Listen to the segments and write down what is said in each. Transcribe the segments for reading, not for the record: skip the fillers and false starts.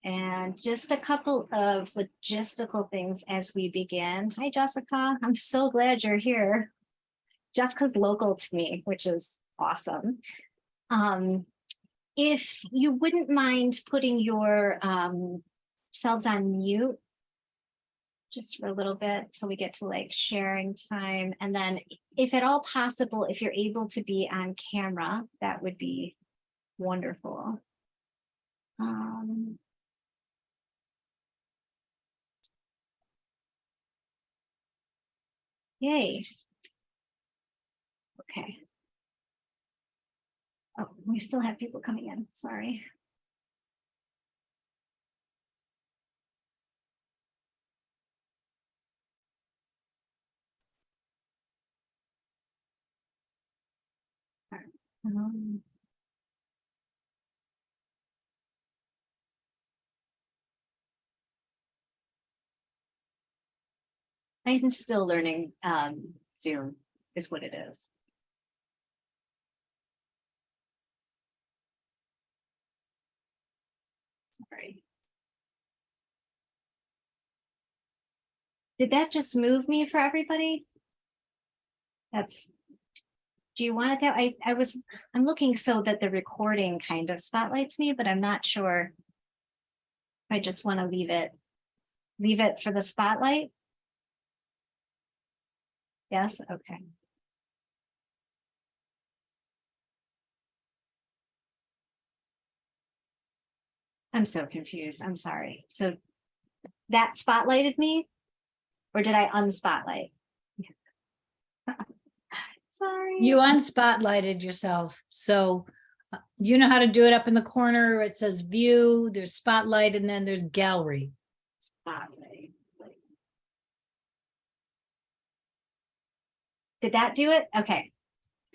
And just a couple of logistical things as we begin. Hi, Jessica. I'm so glad you're here. Jessica's local to me, which is awesome. If you wouldn't mind putting your selves on mute just for a little bit till we get to like sharing time. And then if at all possible, if you're able to be on camera, that would be wonderful. Yay. Okay. Oh, we still have people coming in. Sorry. I'm still learning Zoom is what it is. Sorry. Did that just move me for everybody? Do you want it that way? I'm looking so that the recording kind of spotlights me, but I'm not sure if I just want to leave it for the spotlight. Yes, okay. I'm so confused. I'm sorry. So that spotlighted me, or did I unspotlight? Sorry. You unspotlighted yourself. So you know how to do it up in the corner. It says view, there's spotlight, and then there's gallery. Spotlight. Did that do it? Okay,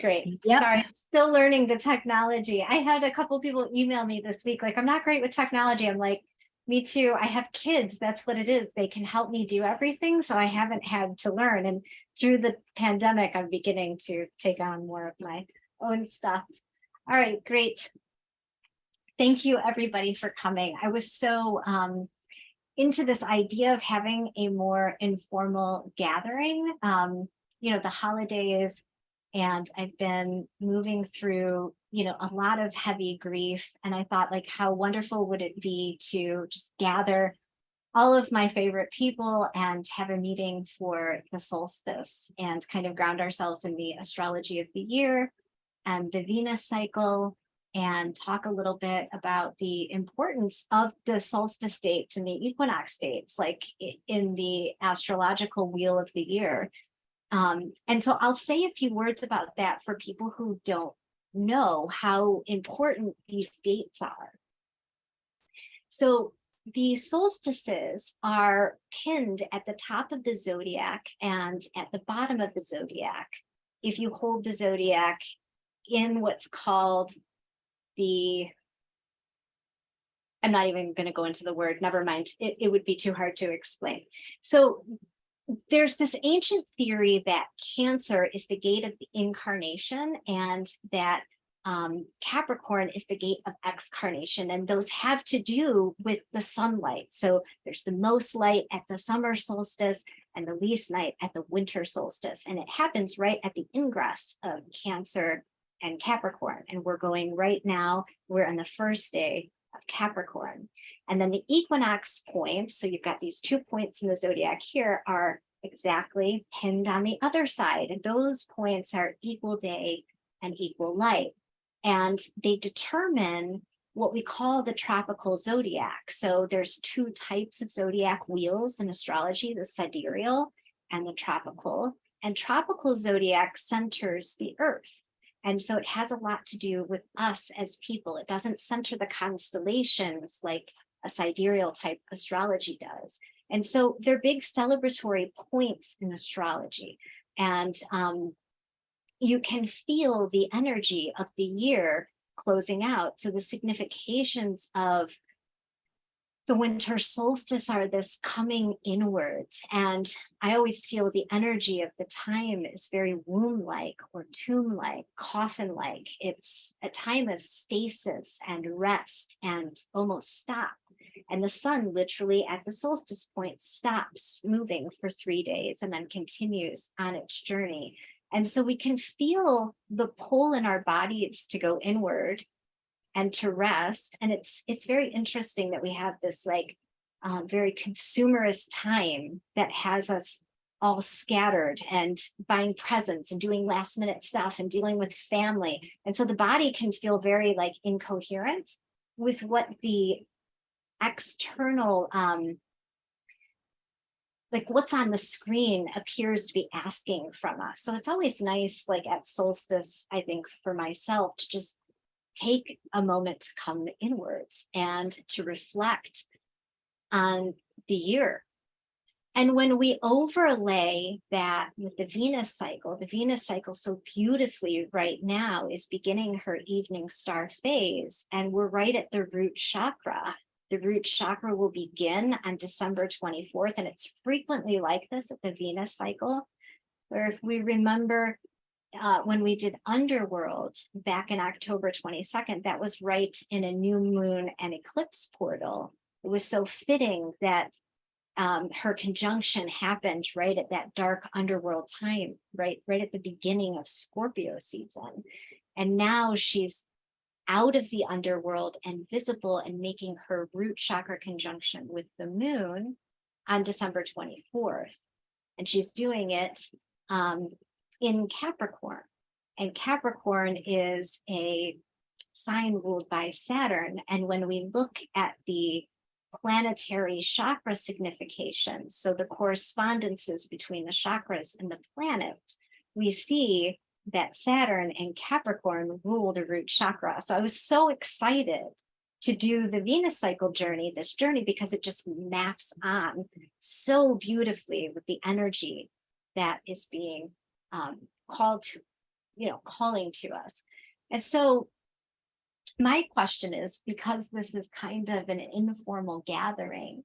great. Yep. Sorry, I'm still learning the technology. I had a couple people email me this week, like, I'm not great with technology. I'm like, me too. I have kids. That's what it is. They can help me do everything. So I haven't had to learn. And through the pandemic, I'm beginning to take on more of my own stuff. All right, great. Thank you, everybody, for coming. I was so into this idea of having a more informal gathering. You know, the holidays, and I've been moving through, you know, a lot of heavy grief. And I thought, like, how wonderful would it be to just gather all of my favorite people and have a meeting for the solstice and kind of ground ourselves in the astrology of the year and the Venus cycle, and talk a little bit about the importance of the solstice dates and the equinox dates, like in the astrological wheel of the year. And so I'll say a few words about that for people who don't know how important these dates are. So the solstices are pinned at the top of the zodiac and at the bottom of the zodiac. If you hold the zodiac in what's called I'm not even going to go into the word, never mind, it would be too hard to explain. So there's this ancient theory that Cancer is the gate of the incarnation, and that Capricorn is the gate of excarnation, and those have to do with the sunlight. So there's the most light at the summer solstice and the least light at the winter solstice, and it happens right at the ingress of Cancer and Capricorn. And we're going right now, we're on the first day of Capricorn. And then the equinox points, so you've got these 2 points in the zodiac here, are exactly pinned on the other side. And those points are equal day and equal light. And they determine what we call the tropical zodiac. So there's 2 types of zodiac wheels in astrology, the sidereal and the tropical. And tropical zodiac centers the Earth. And so it has a lot to do with us as people. It doesn't center the constellations like a sidereal type astrology does. And so they're big celebratory points in astrology. And you can feel the energy of the year closing out. So the significations of the winter solstice are this coming inwards. And I always feel the energy of the time is very womb-like or tomb-like, coffin-like. It's a time of stasis and rest and almost stop. And the sun literally at the solstice point stops moving for 3 days and then continues on its journey. And so we can feel the pull in our bodies to go inward and to rest. And it's very interesting that we have this like very consumerist time that has us all scattered and buying presents and doing last minute stuff and dealing with family. And so the body can feel very like incoherent with what the external like what's on the screen appears to be asking from us. So it's always nice, like at solstice, I think for myself, to just take a moment to come inwards and to reflect on the year. And when we overlay that with the Venus cycle so beautifully right now is beginning her evening star phase, and we're right at the root chakra. The root chakra will begin on December 24th, and it's frequently like this at the Venus cycle, where if we remember when we did Underworld back in October 22nd, that was right in a new moon and eclipse portal. It was so fitting that her conjunction happened right at that dark underworld time, right at the beginning of Scorpio season. And now she's out of the underworld and visible and making her root chakra conjunction with the moon on December 24th. And she's doing it in Capricorn. And Capricorn is a sign ruled by Saturn. And when we look at the planetary chakra significations, so the correspondences between the chakras and the planets, we see that Saturn and Capricorn rule the root chakra. So I was so excited to do the Venus cycle journey, this journey, because it just maps on so beautifully with the energy that is being called to, calling to us. And so my question is, because this is kind of an informal gathering,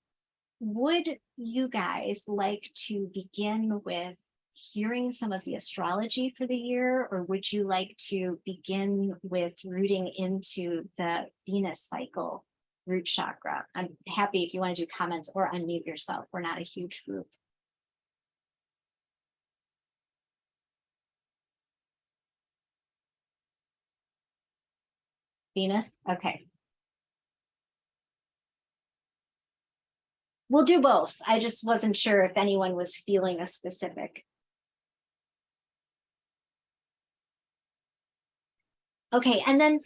would you guys like to begin with hearing some of the astrology for the year, or would you like to begin with rooting into the Venus cycle root chakra? I'm happy if you want to do comments or unmute yourself. We're not a huge group. Venus? Okay. We'll do both. I just wasn't sure if anyone was feeling a specific. Okay, and then,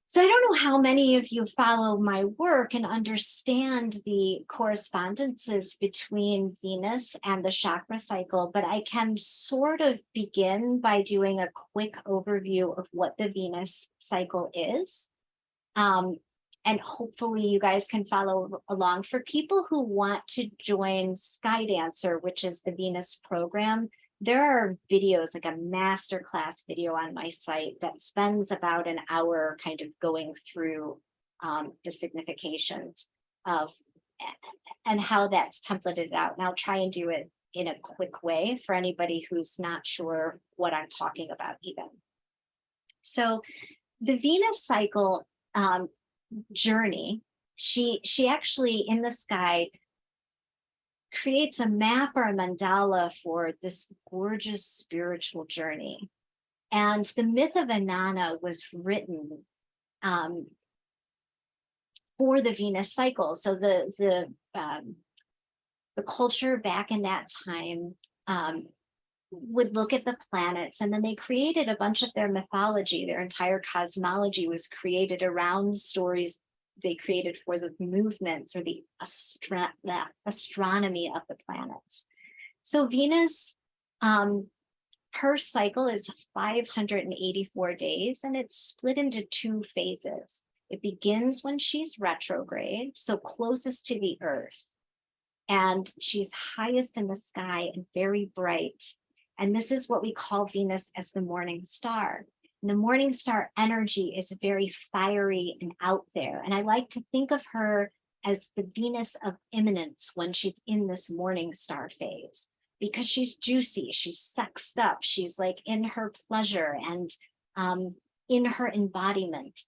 so I don't know how many of you follow my work and understand the correspondences between Venus and the chakra cycle, but I can sort of begin by doing a quick overview of what the Venus cycle is. And hopefully you guys can follow along. For people who want to join SkyDancer, which is the Venus program, there are videos, like a masterclass video on my site that spends about an hour kind of going through the significations of and how that's templated out. And I'll try and do it in a quick way for anybody who's not sure what I'm talking about even. So the Venus cycle journey, she actually in the sky creates a map or a mandala for this gorgeous spiritual journey. And the myth of Inanna was written for the Venus cycle. So the culture back in that time would look at the planets, and then they created a bunch of their mythology. Their entire cosmology was created around stories they created for the movements or the astronomy of the planets. So Venus, her cycle is 584 days, and it's split into 2 phases. It begins when she's retrograde, so closest to the Earth, and she's highest in the sky and very bright. And this is what we call Venus as the morning star. And the morning star energy is very fiery and out there. And I like to think of her as the Venus of imminence when she's in this morning star phase, because she's juicy, she's sexed up, she's like in her pleasure and in her embodiment.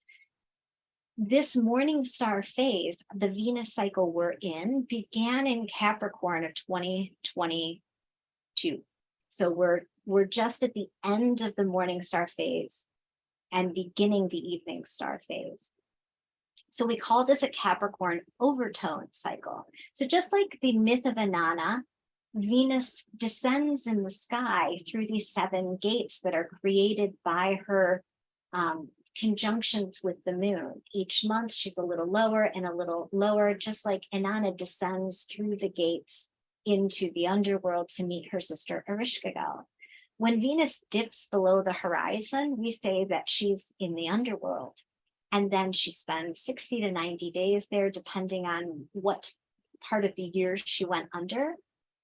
This morning star phase, the Venus cycle we're in, began in Capricorn of 2022. So we're just at the end of the morning star phase and beginning the evening star phase. So we call this a Capricorn overtone cycle. So just like the myth of Inanna, Venus descends in the sky through these 7 gates that are created by her conjunctions with the moon. Each month she's a little lower and a little lower, just like Inanna descends through the gates into the underworld to meet her sister Ereshkigal. When Venus dips below the horizon, we say that she's in the underworld. And then she spends 60 to 90 days there, depending on what part of the year she went under.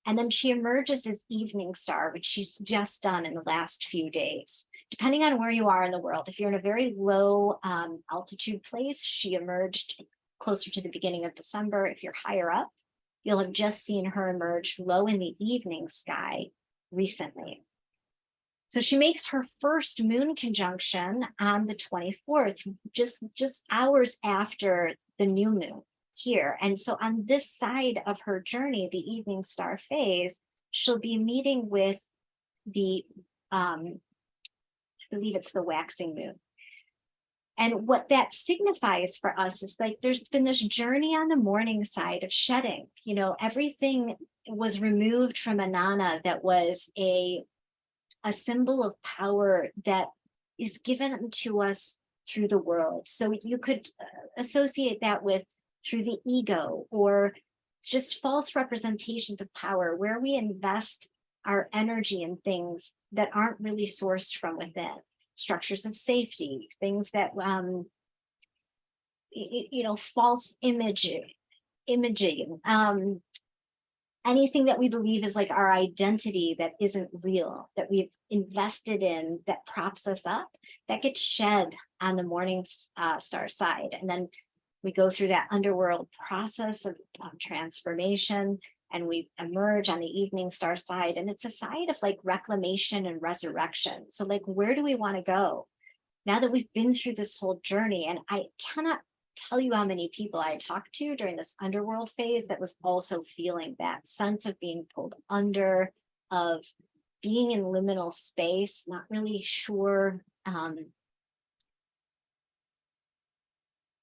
And then she emerges as evening star, which she's just done in the last few days. Depending on where you are in the world, if you're in a very low altitude place, she emerged closer to the beginning of December. If you're higher up, you'll have just seen her emerge low in the evening sky recently. So she makes her first moon conjunction on the 24th, just hours after the new moon here. And so on this side of her journey, the evening star phase, she'll be meeting with the, I believe it's the waxing moon. And what that signifies for us is like, there's been this journey on the morning side of shedding. You know, everything was removed from Inanna that was a symbol of power that is given to us through the world. So you could associate that with through the ego, or just false representations of power, where we invest our energy in things that aren't really sourced from within. Structures of safety, things that, false imaging, anything that we believe is like our identity that isn't real, that we've invested in, that props us up, that gets shed on the morning star side. And then we go through that underworld process of transformation, and we emerge on the evening star side. And it's a side of like reclamation and resurrection. So like, where do we want to go now that we've been through this whole journey? And I cannot tell you how many people I talked to during this underworld phase that was also feeling that sense of being pulled under, of being in liminal space, not really sure.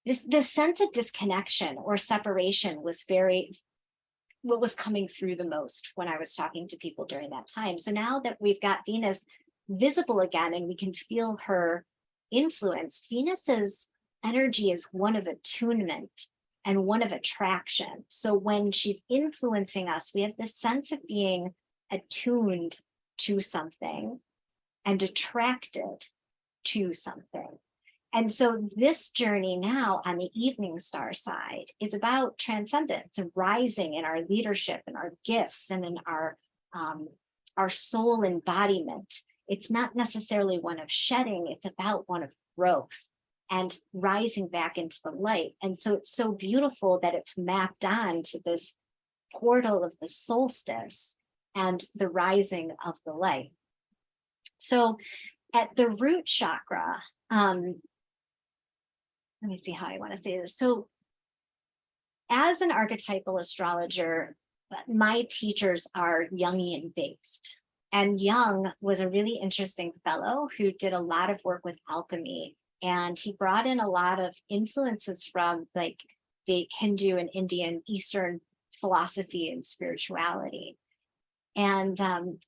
This sense of disconnection or separation was what was coming through the most when I was talking to people during that time. So now that we've got Venus visible again and we can feel her influence, Venus's energy is one of attunement and one of attraction. So when she's influencing us, we have this sense of being attuned to something and attracted to something. And so this journey now on the evening star side is about transcendence and rising in our leadership and our gifts and in our soul embodiment. It's not necessarily one of shedding, it's about one of growth and rising back into the light. And so it's so beautiful that it's mapped on to this portal of the solstice and the rising of the light. So at the root chakra, let me see how I want to say this. So as an archetypal astrologer, my teachers are Jungian based. And Jung was a really interesting fellow who did a lot of work with alchemy. And he brought in a lot of influences from like the Hindu and Indian Eastern philosophy and spirituality. And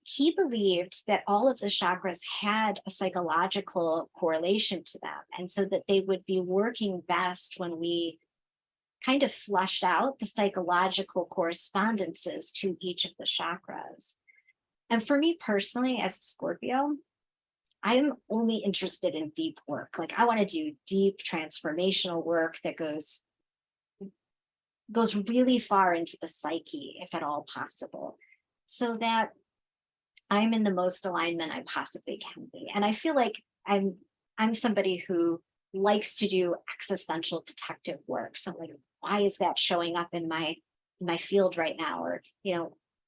he believed that all of the chakras had a psychological correlation to them. And so that they would be working best when we kind of flushed out the psychological correspondences to each of the chakras. And for me personally, as a Scorpio, I'm only interested in deep work. Like I want to do deep transformational work that goes really far into the psyche, if at all possible, so that I'm in the most alignment I possibly can be. And I feel like I'm somebody who likes to do existential detective work. So like why is that showing up in my field right now? Or,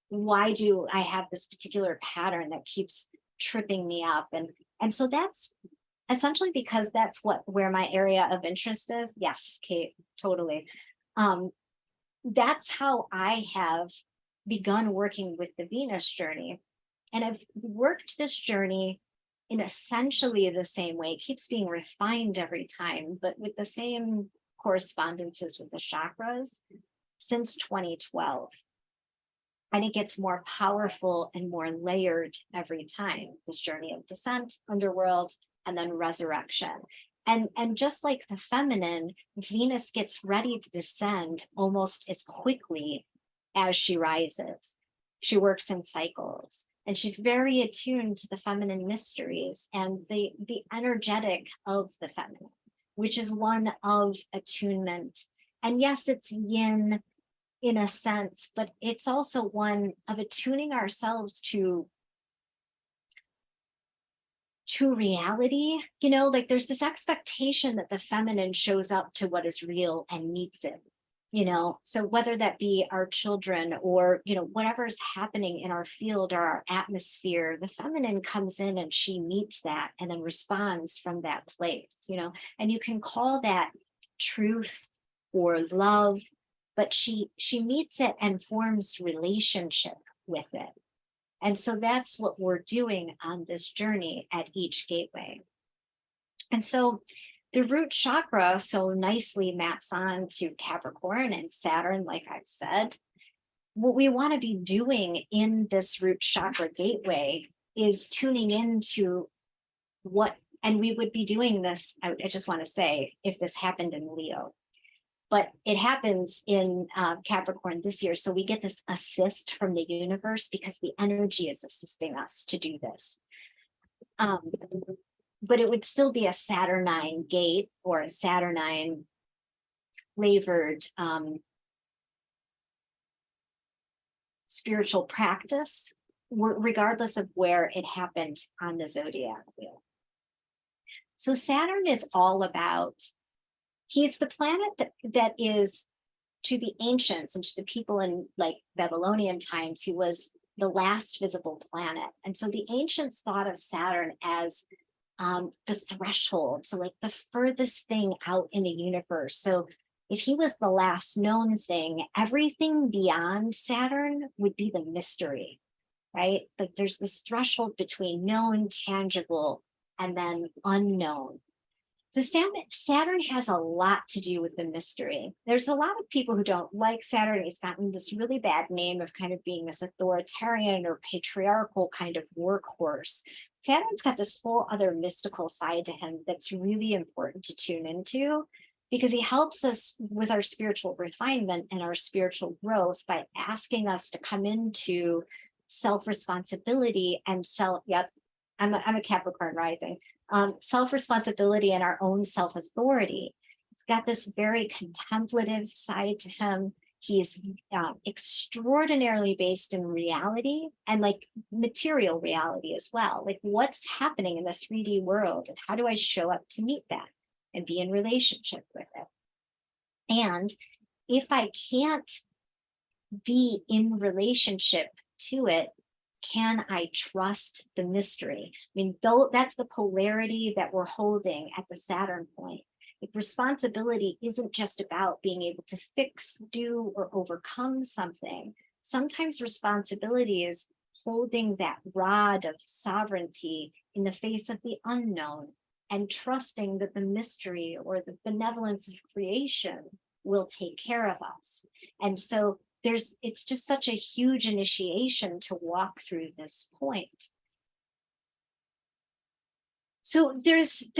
why do I have this particular pattern that keeps tripping me up? And so that's essentially because that's where my area of interest is. Yes, Kate, totally. That's how I have begun working with the Venus journey. And I've worked this journey in essentially the same way. It keeps being refined every time, but with the same correspondences with the chakras since 2012. And it gets more powerful and more layered every time. This journey of descent, underworld, and then resurrection. And just like the feminine, Venus gets ready to descend almost as quickly as she rises. She works in cycles, and she's very attuned to the feminine mysteries and the energetic of the feminine, which is one of attunement. And yes, it's yin in a sense, but it's also one of attuning ourselves to reality. Like there's this expectation that the feminine shows up to what is real and meets it. So whether that be our children or whatever's happening in our field or our atmosphere, the feminine comes in and she meets that and then responds from that place. And you can call that truth or love, but she meets it and forms relationship with it. And so that's what we're doing on this journey at each gateway. And so the root chakra so nicely maps on to Capricorn and Saturn, like I've said. What we want to be doing in this root chakra gateway is tuning into and we would be doing this, I just want to say, if this happened in Leo. But it happens in Capricorn this year. So we get this assist from the universe because the energy is assisting us to do this. But it would still be a Saturnine gate or a Saturnine flavored spiritual practice, regardless of where it happened on the zodiac wheel. So Saturn is all about, he's the planet that is, to the ancients and to the people in like Babylonian times, he was the last visible planet. And so the ancients thought of Saturn as the threshold, so like the furthest thing out in the universe. So if he was the last known thing, everything beyond Saturn would be the mystery, right? Like there's this threshold between known, tangible, and then unknown. So Saturn has a lot to do with the mystery. There's a lot of people who don't like Saturn. It's gotten this really bad name of kind of being this authoritarian or patriarchal kind of workhorse. Saturn's got this whole other mystical side to him that's really important to tune into, because he helps us with our spiritual refinement and our spiritual growth by asking us to come into self-responsibility and I'm a Capricorn rising. Self-responsibility and our own self-authority. He's got this very contemplative side to him. He is extraordinarily based in reality and like material reality as well. Like what's happening in the 3D world and how do I show up to meet that and be in relationship with it? And if I can't be in relationship to it, can I trust the mystery? I mean, though that's the polarity that we're holding at the Saturn point. Like responsibility isn't just about being able to fix, do, or overcome something. Sometimes responsibility is holding that rod of sovereignty in the face of the unknown and trusting that the mystery or the benevolence of creation will take care of us. And so it's just such a huge initiation to walk through this point. So there's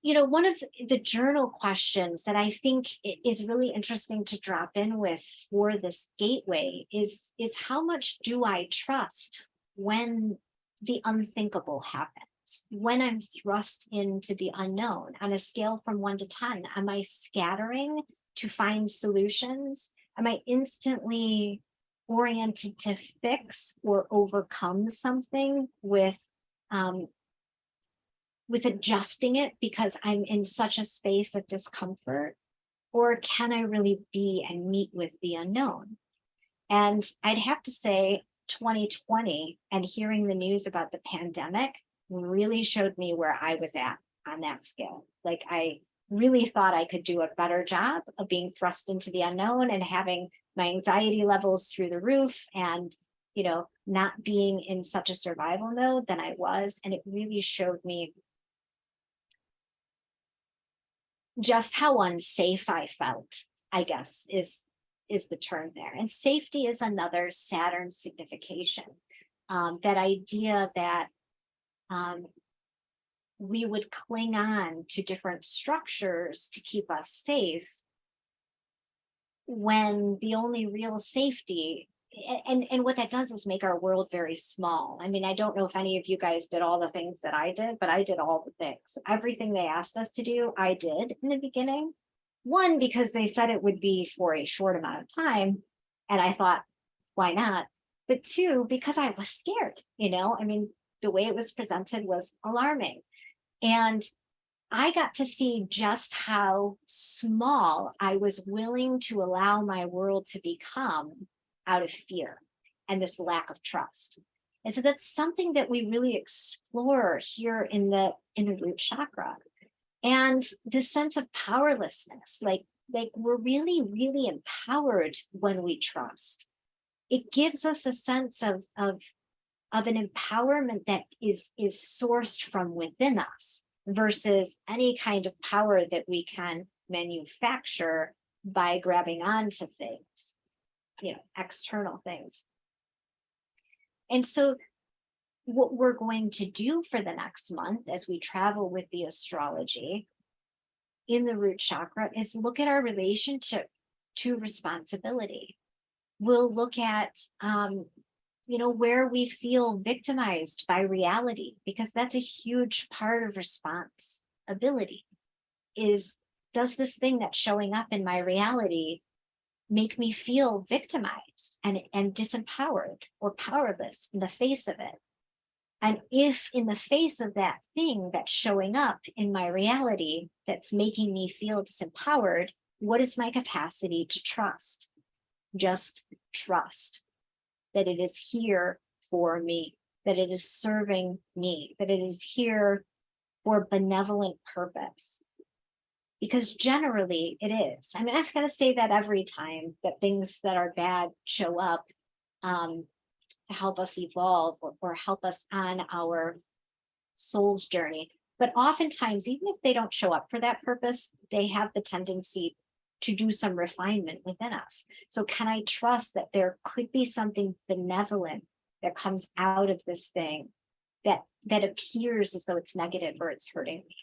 one of the journal questions that I think is really interesting to drop in with for this gateway is how much do I trust when the unthinkable happens, when I'm thrust into the unknown on a scale from 1 to 10? Am I scattering to find solutions? Am I instantly oriented to fix or overcome something with adjusting it because I'm in such a space of discomfort? or can I really be and meet with the unknown? And I'd have to say 2020 and hearing the news about the pandemic really showed me where I was at on that scale. Like I really thought I could do a better job of being thrust into the unknown and having my anxiety levels through the roof and, you know, not being in such a survival mode than I was. And it really showed me just how unsafe I felt, I guess, is the term there. And safety is another Saturn signification. That idea that we would cling on to different structures to keep us safe when the only real safety, and what that does is make our world very small. I mean, I don't know if any of you guys did all the things that I did, but I did all the things. Everything they asked us to do, I did in the beginning. One, because they said it would be for a short amount of time. And I thought, why not? But two, because I was scared, you know, I mean, the way it was presented was alarming. And I got to see just how small I was willing to allow my world to become out of fear and this lack of trust. And so that's something that we really explore here in the root chakra. And this sense of powerlessness, like we're really, really empowered when we trust. It gives us a sense of an empowerment that is sourced from within us versus any kind of power that we can manufacture by grabbing onto things, you know, external things. And so what we're going to do for the next month as we travel with the astrology in the root chakra is look at our relationship to responsibility. We'll look at, you know, where we feel victimized by reality, because that's a huge part of responsibility. Is, does this thing that's showing up in my reality make me feel victimized and disempowered or powerless in the face of it? And if in the face of that thing that's showing up in my reality that's making me feel disempowered, what is my capacity to trust? Just trust that it is here for me, that it is serving me, that it is here for benevolent purpose. Because generally it is. I mean, I've got to say that every time that things that are bad show up, to help us evolve or help us on our soul's journey. But oftentimes, even if they don't show up for that purpose, they have the tendency to do some refinement within us. So can I trust that there could be something benevolent that comes out of this thing that appears as though it's negative or it's hurting me?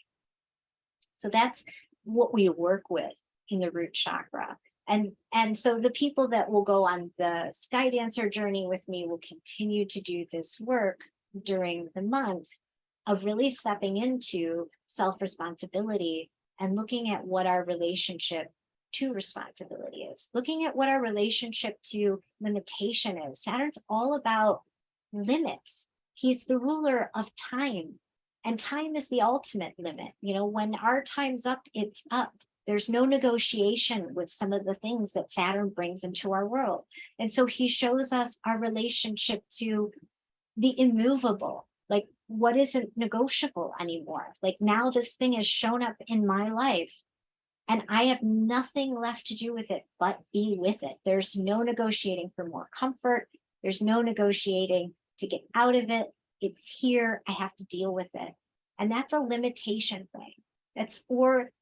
So that's what we work with in the root chakra. And so the people that will go on the SkyDancer journey with me will continue to do this work during the month of really stepping into self-responsibility and looking at what our relationship to responsibility is, looking at what our relationship to limitation is. Saturn's all about limits. He's the ruler of time, and time is the ultimate limit. You know, when our time's up, it's up. There's no negotiation with some of the things that Saturn brings into our world. And so he shows us our relationship to the immovable, like what isn't negotiable anymore. Like now this thing has shown up in my life and I have nothing left to do with it but be with it. There's no negotiating for more comfort. There's no negotiating to get out of it. It's here. I have to deal with it. And that's a limitation thing. That's or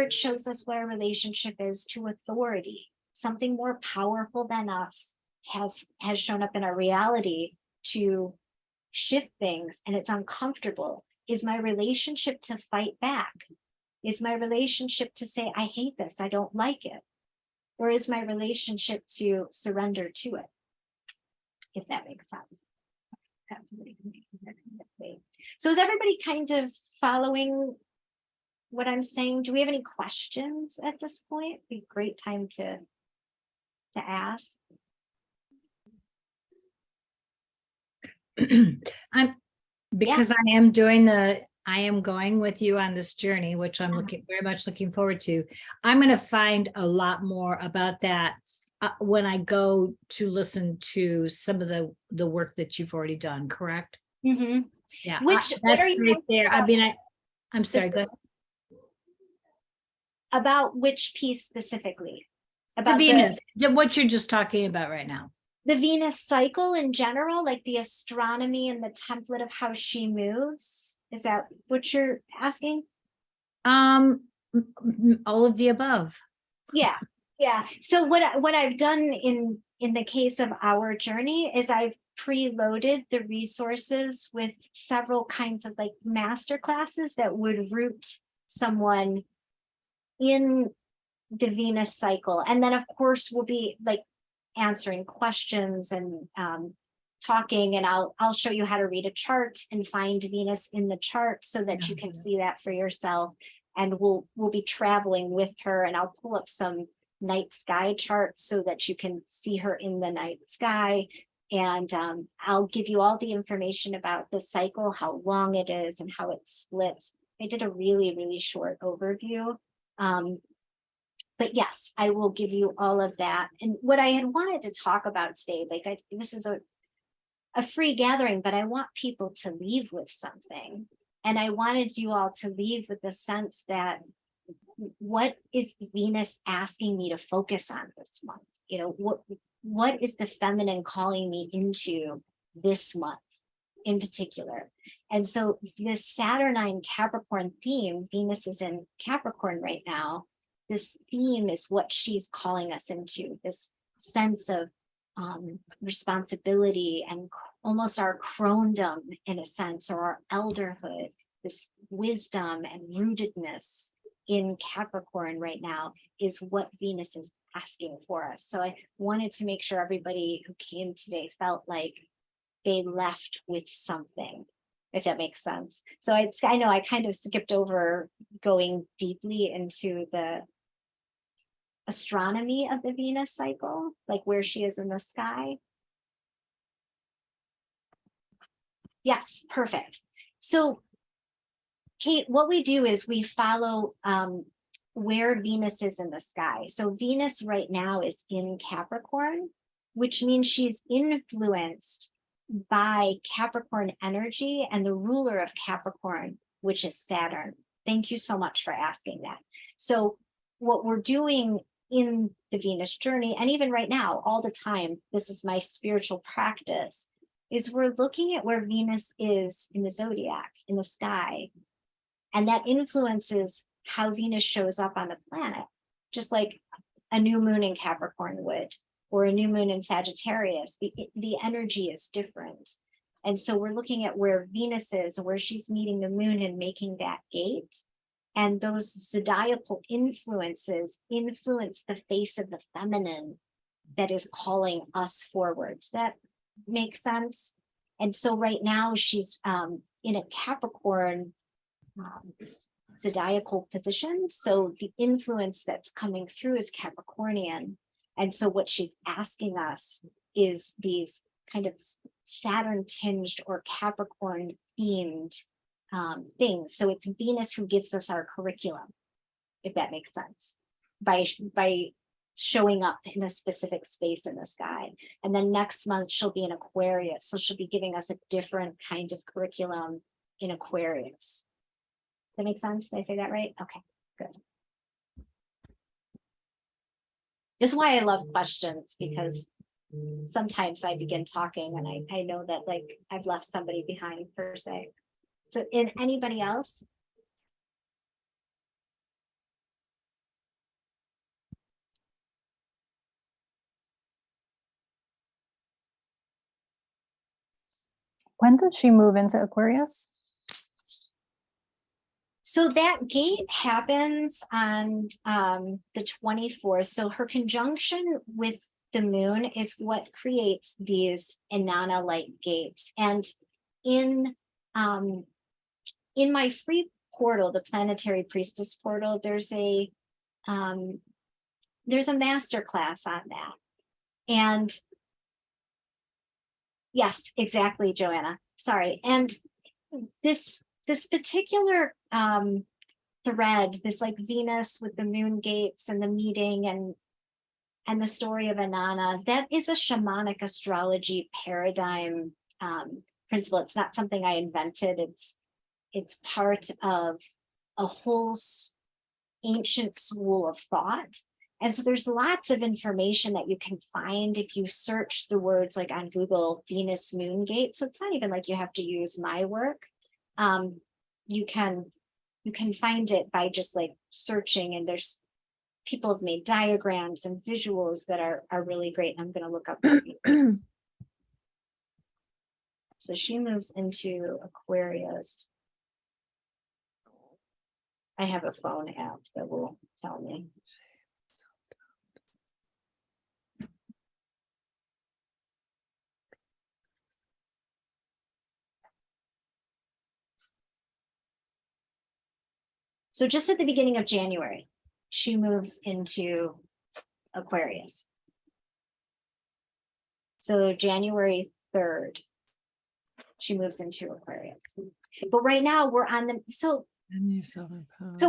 it shows us what our relationship is to authority. Something more powerful than us has shown up in our reality to shift things, and it's uncomfortable. Is my relationship to fight back? Is my relationship to say, I hate this, I don't like it? Or is my relationship to surrender to it? If that makes sense. So is everybody kind of following what I'm saying? Do we have any questions at this point? It'd be a great time to ask. I am doing the I am going with you on this journey, which I'm very much looking forward to. I'm going to find a lot more about that when I go to listen to some of the work that you've already done, correct? Mm-hmm. Yeah, What are that's you right there. I mean, I'm sorry, go ahead. About which piece specifically? The About Venus, what you're just talking about right now. the Venus cycle in general, like the astronomy and the template of how she moves. Is that what you're asking? All of the above. Yeah, yeah. So what I've done in the case of our journey is I've preloaded the resources with several kinds of like master classes that would root someone in the Venus cycle. And then of course we'll be like answering questions and talking, and I'll show you how to read a chart and find Venus in the chart so that you can see that for yourself. And we'll be traveling with her, and I'll pull up some night sky charts so that you can see her in the night sky. And I'll give you all the information about the cycle, how long it is and how it splits. I did a really, really short overview. But yes, I will give you all of that. And what I had wanted to talk about today, like this is a free gathering, but I want people to leave with something. And I wanted you all to leave with the sense that what is Venus asking me to focus on this month? You know, what is the feminine calling me into this month in particular? And so this Saturnine Capricorn theme, Venus is in Capricorn right now. This theme is what she's calling us into, this sense of responsibility and almost our crondom in a sense, or our elderhood, this wisdom and rootedness in Capricorn right now is what Venus is asking for us. So I wanted to make sure everybody who came today felt like they left with something, if that makes sense. So I know I kind of skipped over going deeply into the astronomy of the Venus cycle, like where she is in the sky. Yes, perfect. So Kate, what we do is we follow where Venus is in the sky. So Venus right now is in Capricorn, which means she's influenced by Capricorn energy and the ruler of Capricorn, which is Saturn. Thank you so much for asking that. So what we're doing in the Venus journey, and even right now, all the time, this is my spiritual practice, is we're looking at where Venus is in the zodiac, in the sky. And that influences how Venus shows up on the planet, just like a new moon in Capricorn would, or a new moon in Sagittarius. The energy is different. And so we're looking at where Venus is, where she's meeting the moon and making that gate. And those zodiacal influences influence the face of the feminine that is calling us forward. Does that make sense? And so right now she's in a Capricorn zodiacal position. So the influence that's coming through is Capricornian. And so what she's asking us is these kind of Saturn tinged or Capricorn themed things. So it's Venus who gives us our curriculum, if that makes sense, by showing up in a specific space in the sky. And then next month she'll be in Aquarius. So she'll be giving us a different kind of curriculum in Aquarius. That makes sense? Did I say that right? Okay, good. This is why I love questions, because sometimes I begin talking and I know that like I've left somebody behind per se. So in anybody else? When does she move into Aquarius? So that gate happens on the 24th. So her conjunction with the moon is what creates these Inanna-like gates. And in my free portal, the Planetary Priestess portal, there's a master class on that. And yes, exactly, Joanna. Sorry. And this this particular thread, this like Venus with the moon gates and the meeting and the story of Inanna, that is a shamanic astrology paradigm principle. It's not something I invented. It's part of a whole ancient school of thought. And so there's lots of information that you can find if you search the words like on Google, Venus moon gate. So it's not even like you have to use my work. You can find it by just like searching, and there's people have made diagrams and visuals that are really great. I'm going to look up. So she moves into Aquarius. I have a phone app that will tell me. So just at the beginning of January, she moves into Aquarius. So January 3rd, she moves into Aquarius. But right now we're on the, so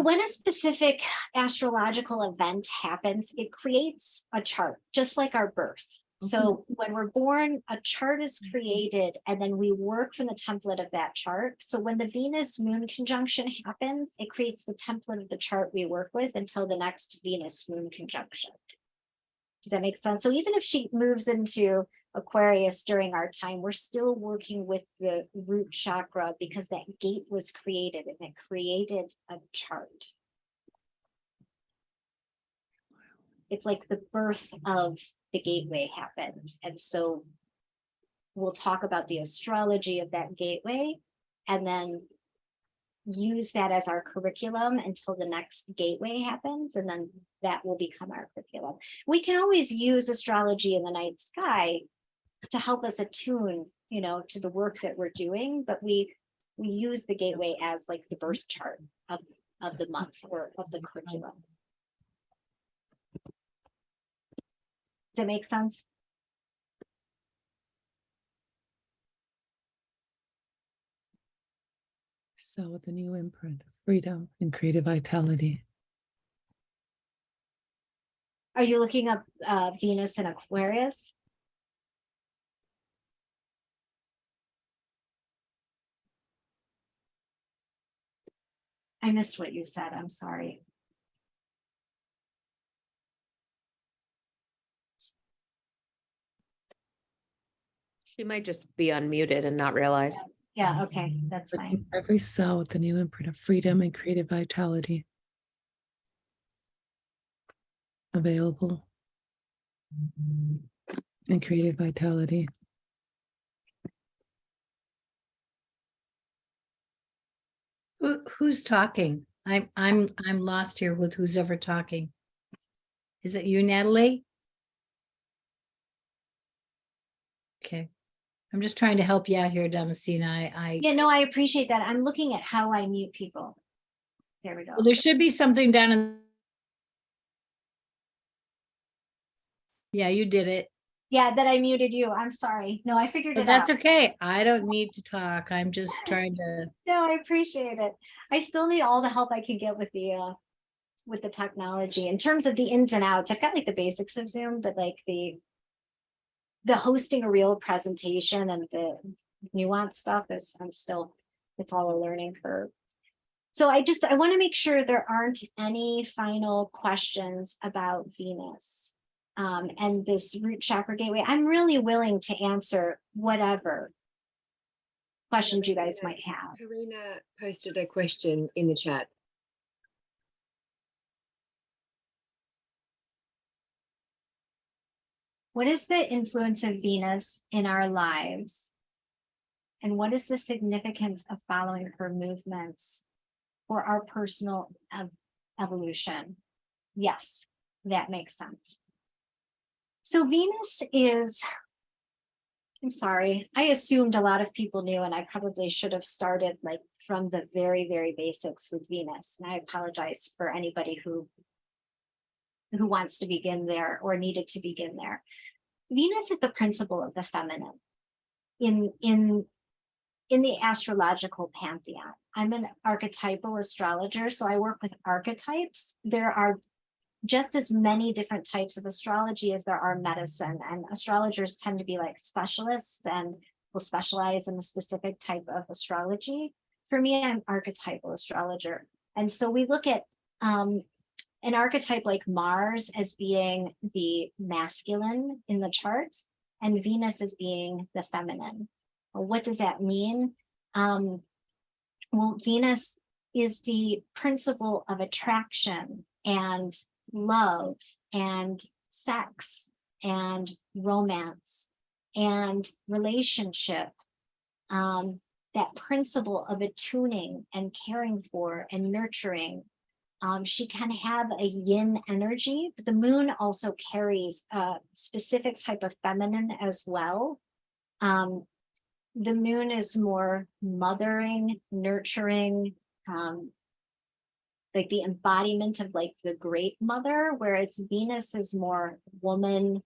when a specific astrological event happens, it creates a chart, just like our birth. So when we're born, a chart is created, and then we work from the template of that chart. So when the Venus moon conjunction happens, it creates the template of the chart we work with until the next Venus moon conjunction. Does that make sense? So even if she moves into Aquarius during our time, we're still working with the root chakra because that gate was created and it created a chart. It's like the birth of the gateway happened. And so we'll talk about the astrology of that gateway and then use that as our curriculum until the next gateway happens. And then that will become our curriculum. We can always use astrology in the night sky to help us attune, you know, to the work that we're doing, but we use the gateway as like the birth chart of the month or of the curriculum. Does it make sense? So with the new imprint of freedom and creative vitality. Are you looking up Venus and Aquarius? I missed what you said. I'm sorry. She might just be unmuted and not realize. Yeah, okay, that's fine. Every cell with the new imprint of freedom and creative vitality. Available. And creative vitality. Who's talking? I'm lost here with who's ever talking. Is it you, Natalie? Okay. I'm just trying to help you out here, Damascena. Yeah, no, I appreciate that. I'm looking at how I mute people. There we go. Well, there should be something down in. Yeah, you did it. Yeah, that I muted you. I'm sorry. No, I figured But it that's out. okay. I don't need to talk. I'm just trying to. No, I appreciate it. I still need all the help I can get with the technology in terms of the ins and outs. I've got like the basics of Zoom, but like the hosting a real presentation and the nuanced stuff is it's all a learning curve. So I want to make sure there aren't any final questions about Venus and this root chakra gateway. I'm really willing to answer whatever questions you guys might have. Karina posted a question in the chat. What is the influence of Venus in our lives? And what is the significance of following her movements for our personal evolution? Yes, that makes sense. So Venus is, I'm sorry, I assumed a lot of people knew, and I probably should have started like from the very, very basics with Venus. And I apologize for anybody who wants to begin there or needed to begin there. Venus is the principle of the feminine. In in the astrological pantheon. I'm an archetypal astrologer, so I work with archetypes. There are just as many different types of astrology as there are medicine, and astrologers tend to be like specialists and will specialize in a specific type of astrology. For me, I'm archetypal astrologer. And so we look at an archetype like Mars as being the masculine in the chart and Venus as being the feminine. Well, what does that mean? Well, Venus is the principle of attraction and love and sex and romance and relationship. That principle of attuning and caring for and nurturing. She can have a yin energy, but the moon also carries a specific type of feminine as well. The moon is more mothering, nurturing, like the embodiment of like the great mother, whereas Venus is more woman,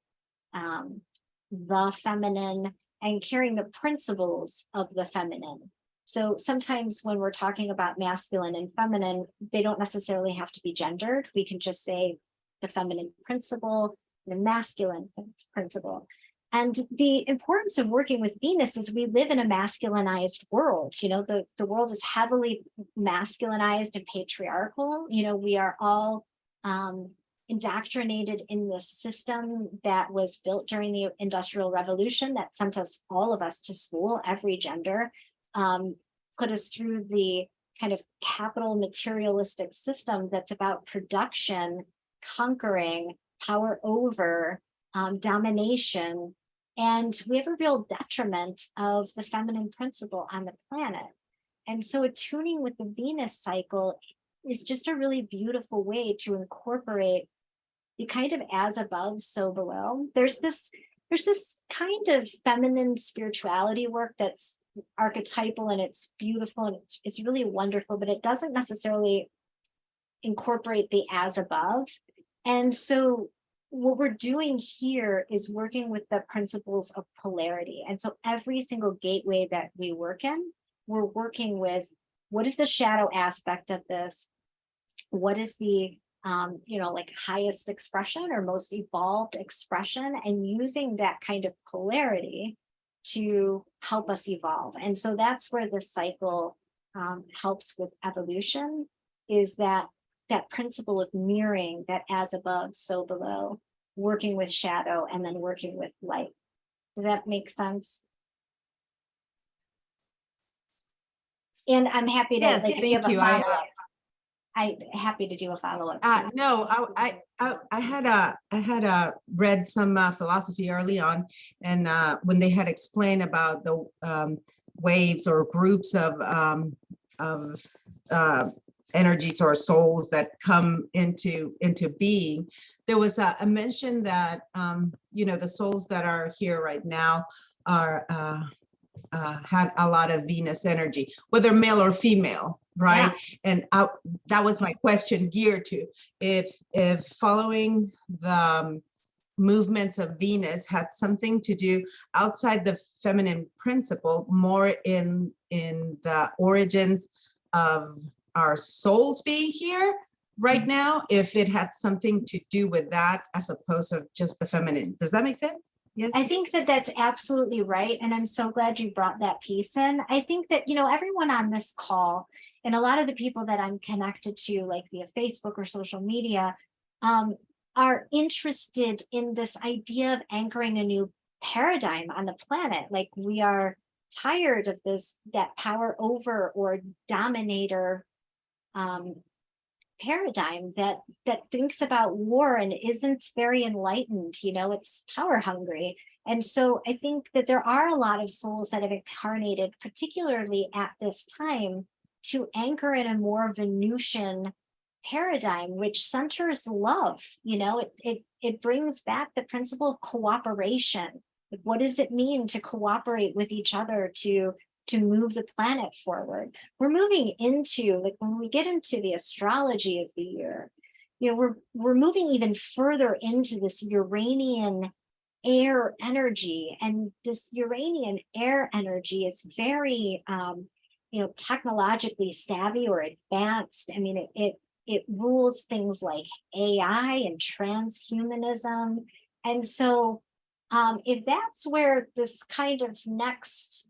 the feminine, and carrying the principles of the feminine. So sometimes when we're talking about masculine and feminine, they don't necessarily have to be gendered. We can just say the feminine principle, the masculine principle. And the importance of working with Venus is we live in a masculinized world. You know, the world is heavily masculinized and patriarchal. You know, we are all indoctrinated in this system that was built during the Industrial Revolution that sent us, all of us, to school, every gender, put us through the kind of capital materialistic system that's about production, conquering, power over, domination. And we have a real detriment of the feminine principle on the planet. And so attuning with the Venus cycle is just a really beautiful way to incorporate the kind of as above, so below. There's this kind of feminine spirituality work that's archetypal and it's beautiful and it's really wonderful, but it doesn't necessarily incorporate the as above. And so what we're doing here is working with the principles of polarity. And so every single gateway that we work in, we're working with what is the shadow aspect of this? What is the like highest expression or most evolved expression, and using that kind of polarity to help us evolve. And so that's where the cycle helps with evolution, is that principle of mirroring, that as above, so below, working with shadow and then working with light. Does that make sense? And I'm happy to Yes, give thank a you. follow-up. I'm happy to do a follow-up. No, I had read some philosophy early on, and when they had explained about the waves or groups of energies or souls that come into being, there was a mention that the souls that are here right now are had a lot of Venus energy, whether male or female. Right. Yeah. And that was my question geared to, if following the movements of Venus had something to do outside the feminine principle, more in the origins of our souls being here right now, if it had something to do with that as opposed to just the feminine. Does that make sense? Yes. I think that that's absolutely right. And I'm so glad you brought that piece in. I think that, everyone on this call and a lot of the people that I'm connected to, like via Facebook or social media, are interested in this idea of anchoring a new paradigm on the planet. Like, we are tired of that power over or dominator paradigm that thinks about war and isn't very enlightened. It's power hungry. And so I think that there are a lot of souls that have incarnated, particularly at this time, to anchor in a more Venusian paradigm, which centers love. It brings back the principle of cooperation. Like, what does it mean to cooperate with each other to move the planet forward? We're moving into, like, when we get into the astrology of the year, we're moving even further into this Uranian air energy, and this Uranian air energy is very technologically savvy or advanced. I mean, it rules things like AI and transhumanism. And so if that's where this kind of next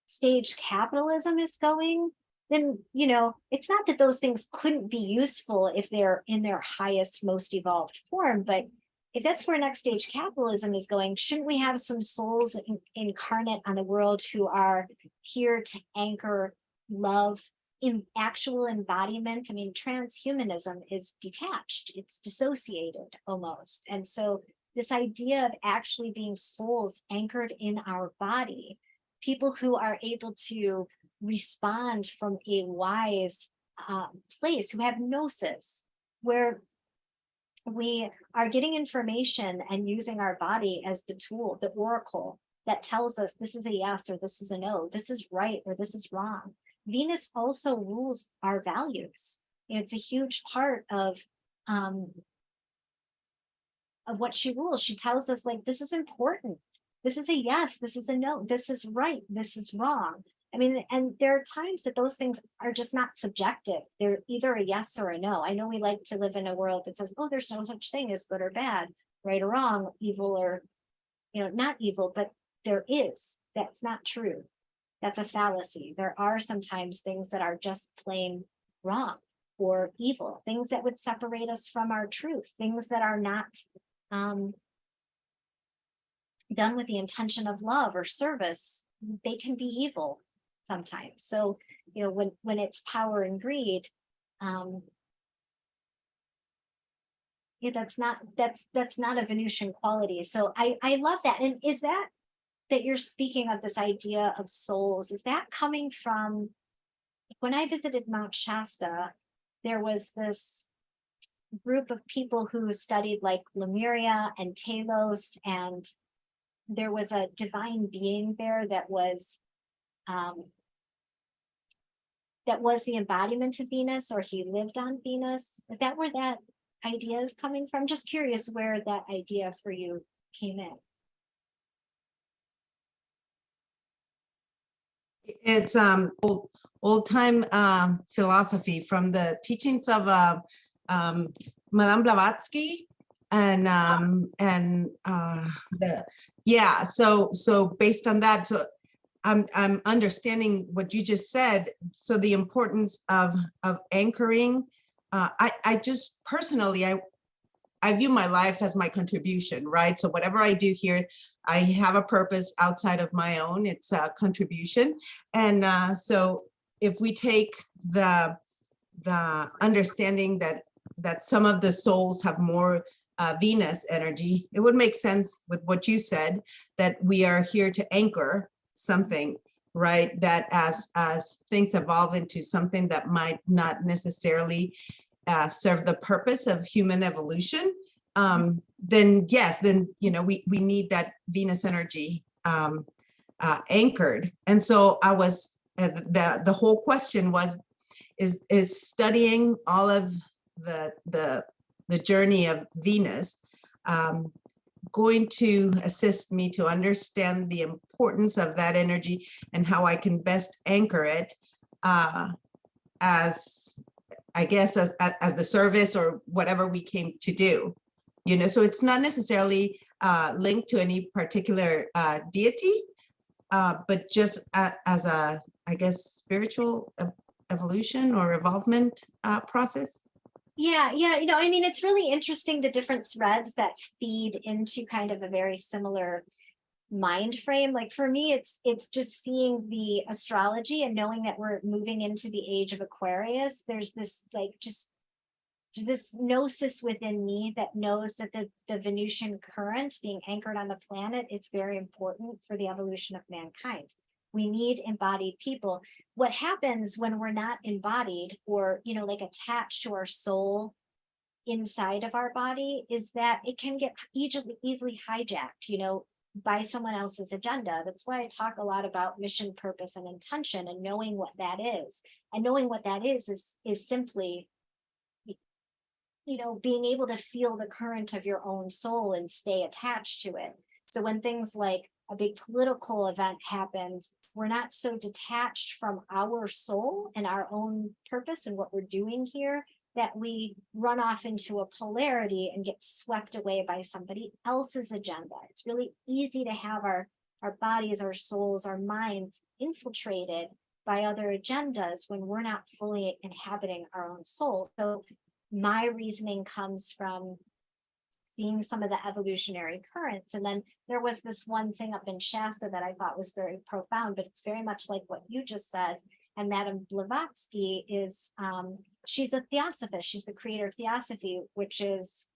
stage capitalism is going, then it's not that those things couldn't be useful if they're in their highest, most evolved form, but if that's where next stage capitalism is going, shouldn't we have some souls incarnate on the world who are here to anchor love in actual embodiment? I mean, transhumanism is detached, it's dissociated almost. And so this idea of actually being souls anchored in our body, people who are able to respond from a wise place, who have gnosis, where we are getting information and using our body as the tool, the oracle that tells us this is a yes or this is a no, this is right or this is wrong. Venus also rules our values. It's a huge part of what she rules. She tells us, like, this is important. This is a yes, this is a no, this is right, this is wrong. I mean, and there are times that those things are just not subjective. They're either a yes or a no. I know we like to live in a world that says, oh, there's no such thing as good or bad, right or wrong, evil or, not evil, but there is. That's not true. That's a fallacy. There are sometimes things that are just plain wrong or evil, things that would separate us from our truth, things that are not done with the intention of love or service. They can be evil sometimes. So, when it's power and greed, that's not a Venusian quality. So I love that. And is that you're speaking of, this idea of souls, is that coming from, when I visited Mount Shasta, there was this group of people who studied like Lemuria and Talos, and there was a divine being there that was the embodiment of Venus, or he lived on Venus. Is that where that idea is coming from? Just curious where that idea for you came in. It's old time philosophy from the teachings of Madame Blavatsky, and so based on that, so I'm understanding what you just said. So the importance of anchoring. I just personally, I view my life as my contribution, right? So whatever I do here, I have a purpose outside of my own. It's a contribution. And so if we take the understanding that some of the souls have more Venus energy, it would make sense with what you said, that we are here to anchor something, right? That as things evolve into something that might not necessarily serve the purpose of human evolution, then yes, then we need that Venus energy anchored. And so I was the whole question was, is studying all of the journey of Venus going to assist me to understand the importance of that energy and how I can best anchor it as, I guess, as the service or whatever we came to do, so it's not necessarily linked to any particular deity, but just as a, I guess, spiritual evolution or evolvement process. Yeah. I mean, it's really interesting, the different threads that feed into kind of a very similar mind frame. Like for me, it's just seeing the astrology and knowing that we're moving into the age of Aquarius. There's this this gnosis within me that knows that the Venusian current being anchored on the planet is very important for the evolution of mankind. We need embodied people. What happens when we're not embodied, or like attached to our soul inside of our body, is that it can get easily hijacked, by someone else's agenda. That's why I talk a lot about mission, purpose, and intention, and knowing what that is. And knowing what that is simply being able to feel the current of your own soul and stay attached to it. So when things like a big political event happens, we're not so detached from our soul and our own purpose and what we're doing here that we run off into a polarity and get swept away by somebody else's agenda. It's really easy to have our bodies, our souls, our minds infiltrated by other agendas when we're not fully inhabiting our own soul. So my reasoning comes from seeing some of the evolutionary currents. And then there was this one thing up in Shasta that I thought was very profound, but it's very much like what you just said. And Madame Blavatsky is, she's a theosophist. She's the creator of theosophy, which is,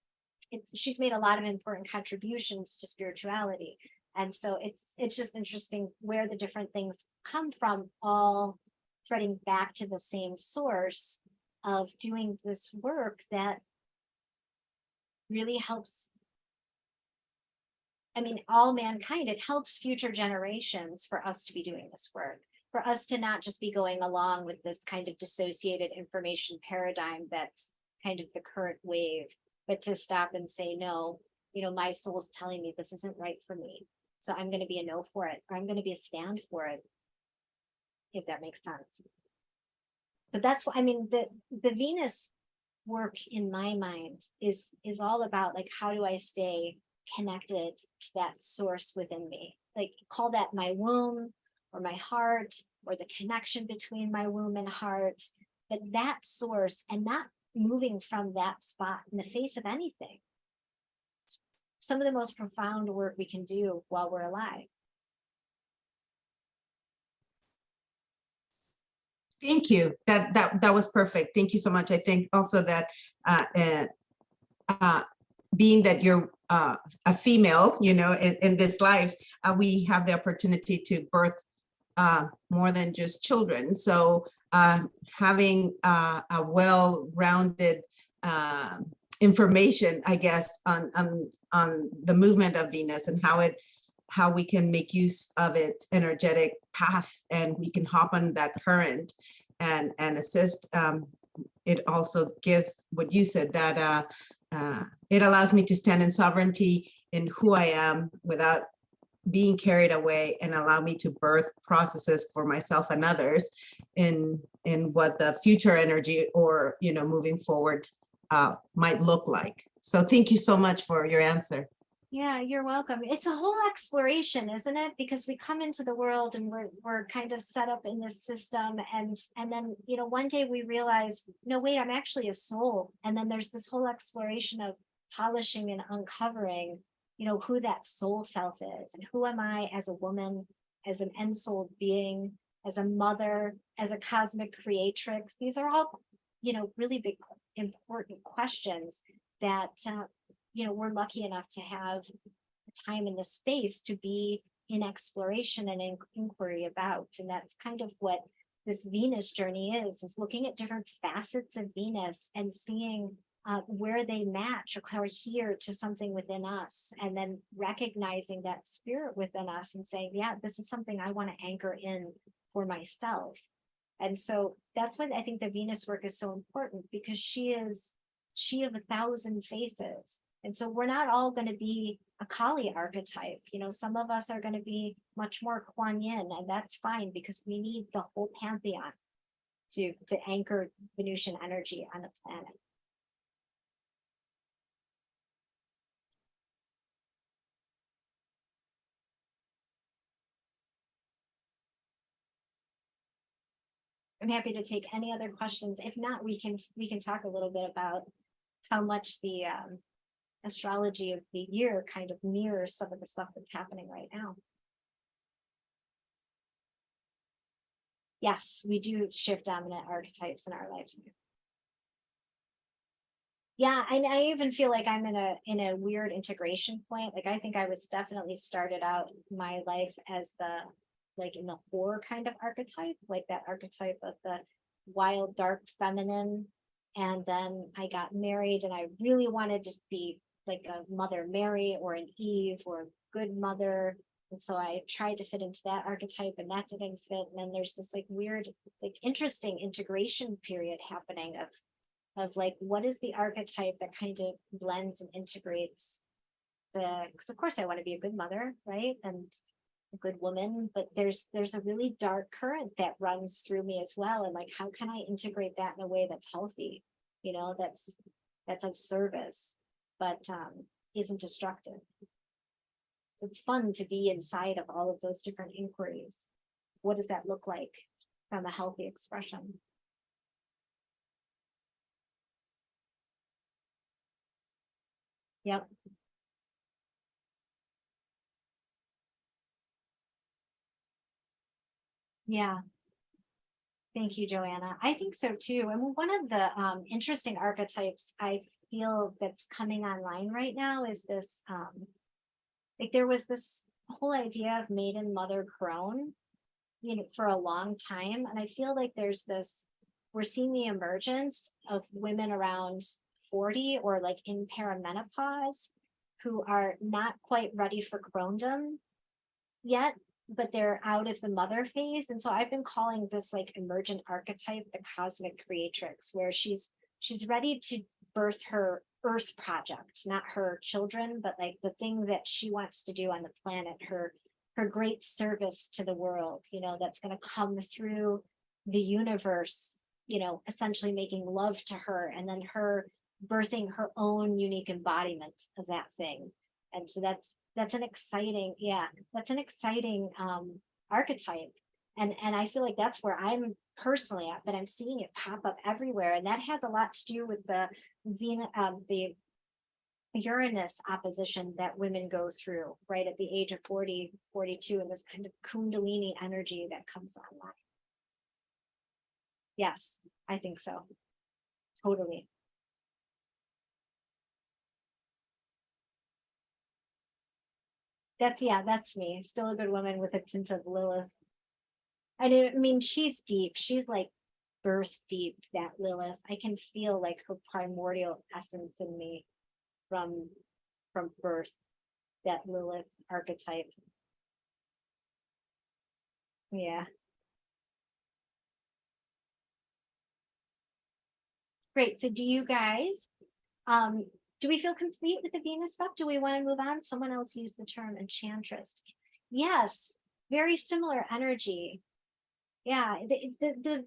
she's made a lot of important contributions to spirituality. And so it's just interesting where the different things come from, all threading back to the same source of doing this work that really helps, I mean, all mankind. It helps future generations for us to be doing this work, for us to not just be going along with this kind of dissociated information paradigm that's kind of the current wave, but to stop and say, no, you know, my soul's telling me this isn't right for me. So I'm going to be a no for it, or I'm going to be a stand for it, if that makes sense. But that's what I mean, the Venus work in my mind is all about, like, how do I stay connected to that source within me? Like, call that my womb or my heart, or the connection between my womb and heart, but that source, and not moving from that spot in the face of anything. It's some of the most profound work we can do while we're alive. Thank you. That was perfect. Thank you so much. I think also that being that you're a female, you know, in this life, we have the opportunity to birth more than just children. So having a well-rounded information, I guess, on the movement of Venus and how we can make use of its energetic path, and we can hop on that current and assist. It also gives what you said, that it allows me to stand in sovereignty in who I am without being carried away, and allow me to birth processes for myself and others in what the future energy, or, you know, moving forward might look like. So thank you so much for your answer. Yeah, you're welcome. It's a whole exploration, isn't it? Because we come into the world and we're kind of set up in this system, and then, you know, one day we realize, no, wait, I'm actually a soul. And then there's this whole exploration of polishing and uncovering, you know, who that soul self is, and who am I as a woman, as an ensouled being, as a mother, as a cosmic creatrix. These are all, you know, really big, important questions that you know, we're lucky enough to have the time and the space to be in exploration and in inquiry about. And that's kind of what this Venus journey is looking at different facets of Venus and seeing where they match or adhere to something within us, and then recognizing that spirit within us and saying, yeah, this is something I want to anchor in for myself. And so that's when I think the Venus work is so important, because she of 1,000 faces. And so we're not all going to be a Kali archetype. You know, some of us are going to be much more Kuan Yin, and that's fine, because we need the whole pantheon to anchor Venusian energy on the planet. I'm happy to take any other questions. If not, we can talk a little bit about how much the astrology of the year kind of mirrors some of the stuff that's happening right now. Yes, we do shift dominant archetypes in our lifetime. Yeah, I even feel like I'm in a weird integration point. Like, I think I was definitely started out my life as in the horror kind of archetype, like that archetype of the wild, dark feminine. And then I got married, and I really wanted to be like a Mother Mary or an Eve or a good mother. And so I tried to fit into that archetype, and that didn't fit. And then there's this like weird, like interesting integration period happening of like, what is the archetype that kind of blends and integrates because of course I want to be a good mother, right? And a good woman, but there's a really dark current that runs through me as well. And like, how can I integrate that in a way that's healthy? You know, that's of service, but isn't destructive. So it's fun to be inside of all of those different inquiries. What does that look like from a healthy expression? Yep. Yeah. Thank you, Joanna. I think so too. And one of the interesting archetypes I feel that's coming online right now is this, like there was this whole idea of maiden, mother, crone, you know, for a long time. And I feel like there's this, we're seeing the emergence of women around 40 or like in perimenopause who are not quite ready for crondom yet, but they're out of the mother phase. And so I've been calling this like emergent archetype the cosmic creatrix, where she's ready to birth her earth project, not her children, but like the thing that she wants to do on the planet, her great service to the world, you know, that's going to come through the universe, you know, essentially making love to her, and then her birthing her own unique embodiment of that thing. And so that's an exciting, that's an exciting archetype. And I feel like that's where I'm personally at, but I'm seeing it pop up everywhere. And that has a lot to do with the the Uranus opposition that women go through right at the age of 40, 42, and this kind of Kundalini energy that comes online. Yes, I think so. Totally. That's me. Still a good woman with a tint of Lilith. I mean, she's deep. She's like birth deep, that Lilith. I can feel like her primordial essence in me from birth, that Lilith archetype. Yeah. Great. So do you guys, do we feel complete with the Venus stuff? Do we want to move on? Someone else used the term enchantress. Yes, very similar energy. Yeah, the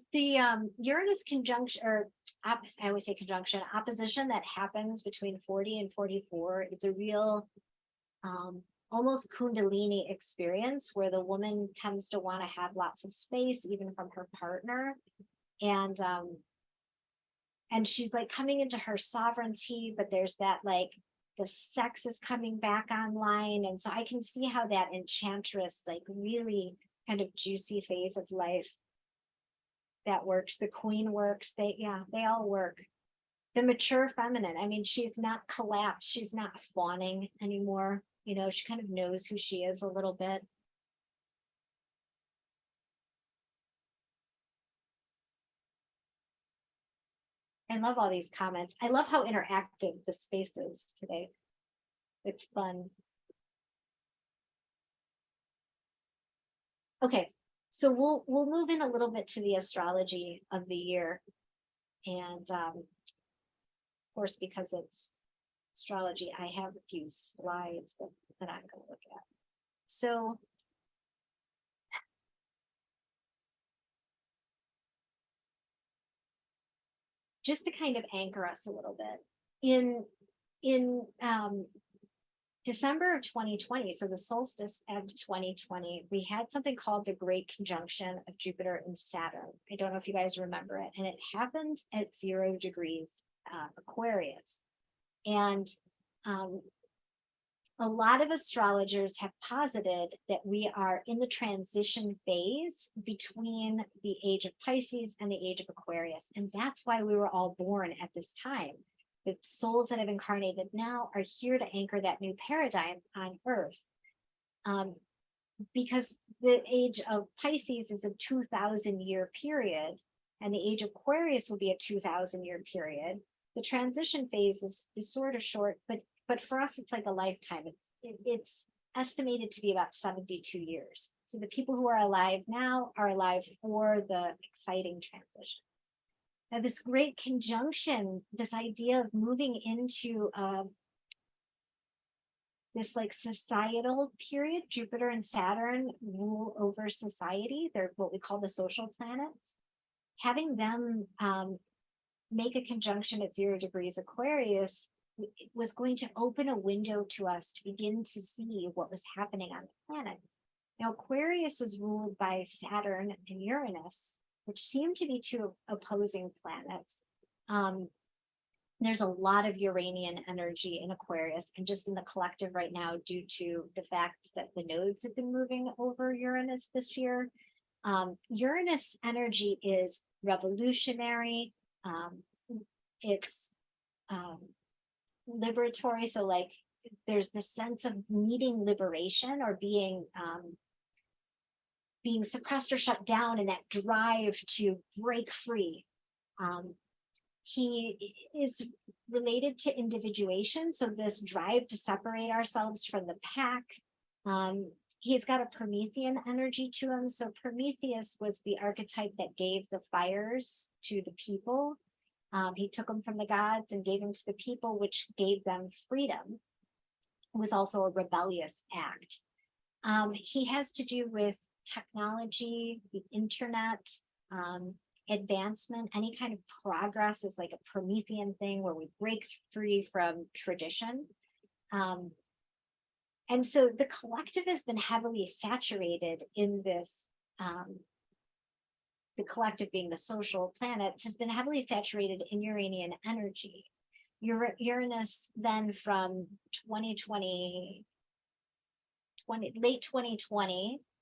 Uranus conjunction, or I always say conjunction, opposition that happens between 40 and 44 is a real almost Kundalini experience, where the woman tends to want to have lots of space, even from her partner. And she's like coming into her sovereignty, but there's that like the sex is coming back online. And so I can see how that enchantress, like really kind of juicy phase of life that works. The queen works. They all work. The mature feminine, I mean, she's not collapsed. She's not fawning anymore. You know, she kind of knows who she is a little bit. I love all these comments. I love how interactive the space is today. It's fun. Okay, so we'll move in a little bit to the astrology of the year. And of course, because it's astrology, I have a few slides that I'm going to look at. So just to kind of anchor us a little bit, in December of 2020, so the solstice of 2020, we had something called the Great Conjunction of Jupiter and Saturn. I don't know if you guys remember it, and it happened at 0 degrees Aquarius. And a lot of astrologers have posited that we are in the transition phase between the age of Pisces and the age of Aquarius. And that's why we were all born at this time. The souls that have incarnated now are here to anchor that new paradigm on Earth. Because the age of Pisces is a 2,000-year period, and the age of Aquarius will be a 2,000-year period. The transition phase is sort of short, but for us, it's like a lifetime. It's estimated to be about 72 years. So the people who are alive now are alive for the exciting transition. Now, this great conjunction, this idea of moving into this like societal period. Jupiter and Saturn rule over society. They're what we call the social planets. Having them make a conjunction at 0 degrees Aquarius was going to open a window to us to begin to see what was happening on the planet. Now, Aquarius is ruled by Saturn and Uranus, which seem to be two opposing planets. There's a lot of Uranian energy in Aquarius and just in the collective right now due to the fact that the nodes have been moving over Uranus this year. Uranus energy is revolutionary. It's liberatory. So like there's this sense of needing liberation or being suppressed or shut down, and that drive to break free. He is related to individuation. So this drive to separate ourselves from the pack. He's got a Promethean energy to him. So Prometheus was the archetype that gave the fires to the people. He took them from the gods and gave them to the people, which gave them freedom. It was also a rebellious act. He has to do with technology, the internet, advancement. Any kind of progress is like a Promethean thing where we break free from tradition. And so the collective has been heavily saturated in this, the collective being the social planets, has been heavily saturated in Uranian energy. Uranus then from late 2020,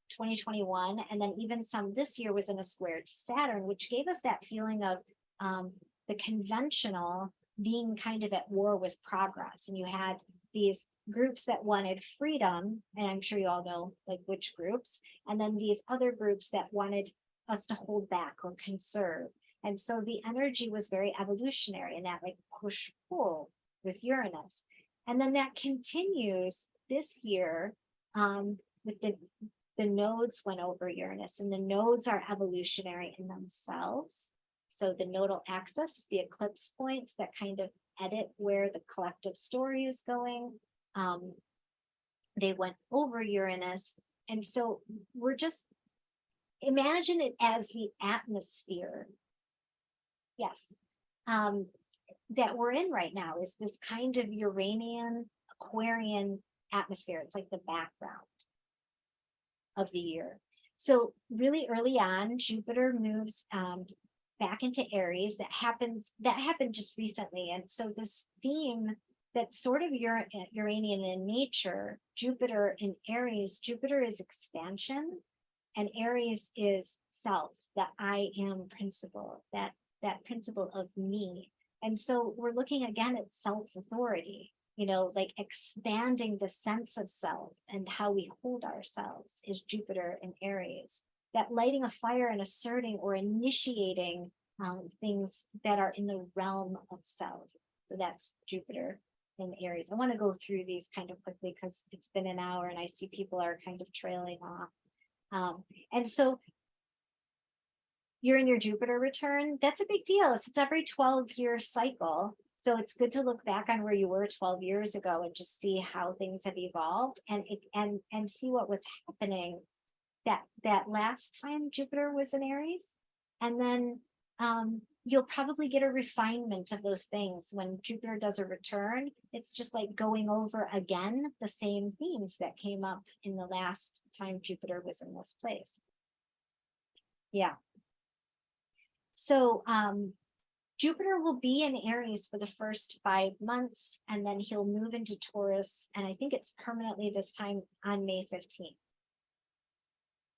2021, and then even some this year was in a square to Saturn, which gave us that feeling of the conventional being kind of at war with progress. And you had these groups that wanted freedom, and I'm sure you all know like which groups, and then these other groups that wanted us to hold back or conserve. And so the energy was very evolutionary in that like push-pull with Uranus. And then that continues this year with the nodes went over Uranus, and the nodes are evolutionary in themselves. So the nodal axis, the eclipse points that kind of edit where the collective story is going. They went over Uranus. And so we're just, imagine it as the atmosphere. Yes. That we're in right now is this kind of Uranian, Aquarian atmosphere. It's like the background of the year. So really early on, Jupiter moves back into Aries. That happened just recently. And so this theme that's sort of Uranian in nature, Jupiter in Aries, Jupiter is expansion and Aries is self, that I am principle, that principle of me. And so we're looking again at self-authority, you know, like expanding the sense of self and how we hold ourselves is Jupiter in Aries. That lighting a fire and asserting or initiating things that are in the realm of self. So that's Jupiter in Aries. I want to go through these kind of quickly because it's been an hour and I see people are kind of trailing off. And so you're in your Jupiter return. That's a big deal. It's every 12-year cycle. So it's good to look back on where you were 12 years ago and just see how things have evolved and see what was happening that last time Jupiter was in Aries. And then you'll probably get a refinement of those things. When Jupiter does a return, it's just like going over again the same themes that came up in the last time Jupiter was in this place. Yeah. So Jupiter will be in Aries for the first 5 months, and then he'll move into Taurus, and I think it's permanently this time on May 15th.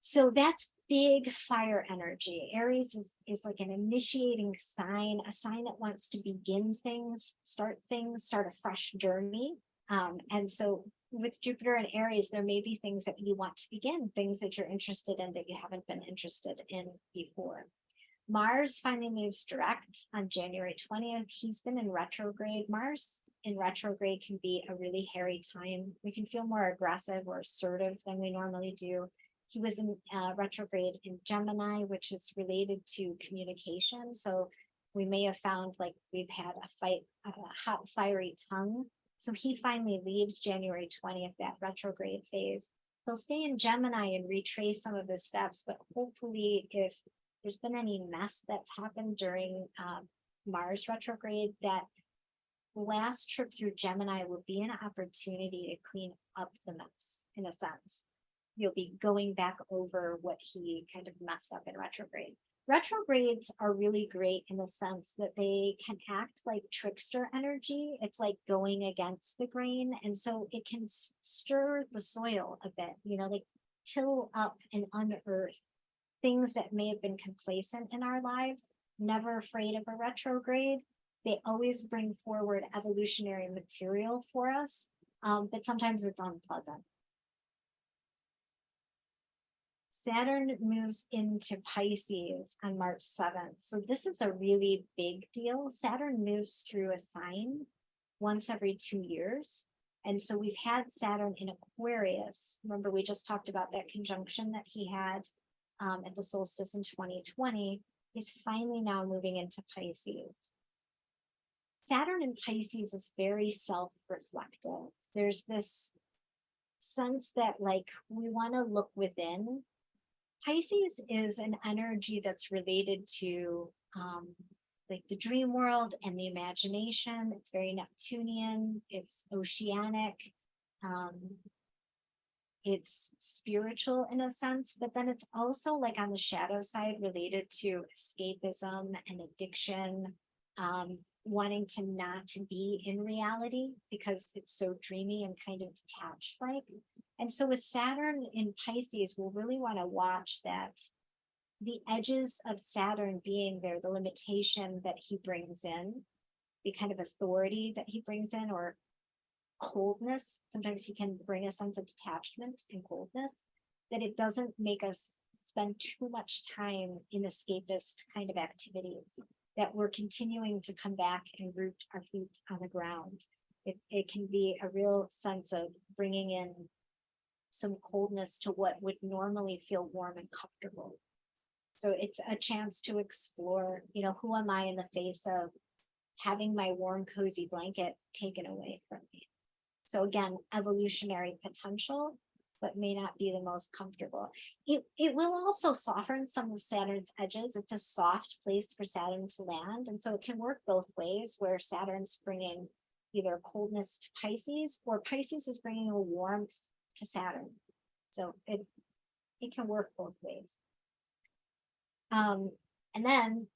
So that's big fire energy. Aries is like an initiating sign, a sign that wants to begin things, start a fresh journey. And so with Jupiter and Aries, there may be things that you want to begin, things that you're interested in that you haven't been interested in before. Mars finally moves direct on January 20th. He's been in retrograde. Mars in retrograde can be a really hairy time. We can feel more aggressive or assertive than we normally do. He was in retrograde in Gemini, which is related to communication. So we may have found like we've had a hot, fiery tongue So he finally leaves January 20th, that retrograde phase. He'll stay in Gemini and retrace some of his steps, but hopefully if there's been any mess that's happened during Mars retrograde, that last trip through Gemini will be an opportunity to clean up the mess, in a sense. You'll be going back over what he kind of messed up in retrograde. Retrogrades are really great in the sense that they can act like trickster energy. It's like going against the grain. And so it can stir the soil a bit, like till up and unearth things that may have been complacent in our lives, never afraid of a retrograde. They always bring forward evolutionary material for us, but sometimes it's unpleasant. Saturn moves into Pisces on March 7th. So this is a really big deal. Saturn moves through a sign once every 2 years. And so we've had Saturn in Aquarius. Remember, we just talked about that conjunction that he had at the solstice in 2020. He's finally now moving into Pisces. Saturn in Pisces is very self-reflective. There's this sense that like we want to look within. Pisces is an energy that's related to like the dream world and the imagination. It's very Neptunian, it's oceanic, it's spiritual in a sense, but then it's also like on the shadow side related to escapism and addiction, wanting to not to be in reality because it's so dreamy and kind of detached like. And so with Saturn in Pisces, we'll really want to watch that the edges of Saturn being there, the limitation that he brings in, the kind of authority that he brings in, or coldness. Sometimes he can bring a sense of detachment and coldness, that it doesn't make us spend too much time in escapist kind of activities, that we're continuing to come back and root our feet on the ground. It can be a real sense of bringing in some coldness to what would normally feel warm and comfortable. So it's a chance to explore, who am I in the face of having my warm, cozy blanket taken away from me? So again, evolutionary potential, but may not be the most comfortable. It will also soften some of Saturn's edges. It's a soft place for Saturn to land. And so it can work both ways, where Saturn's bringing either coldness to Pisces, or Pisces is bringing a warmth to Saturn. So it can work both ways. And then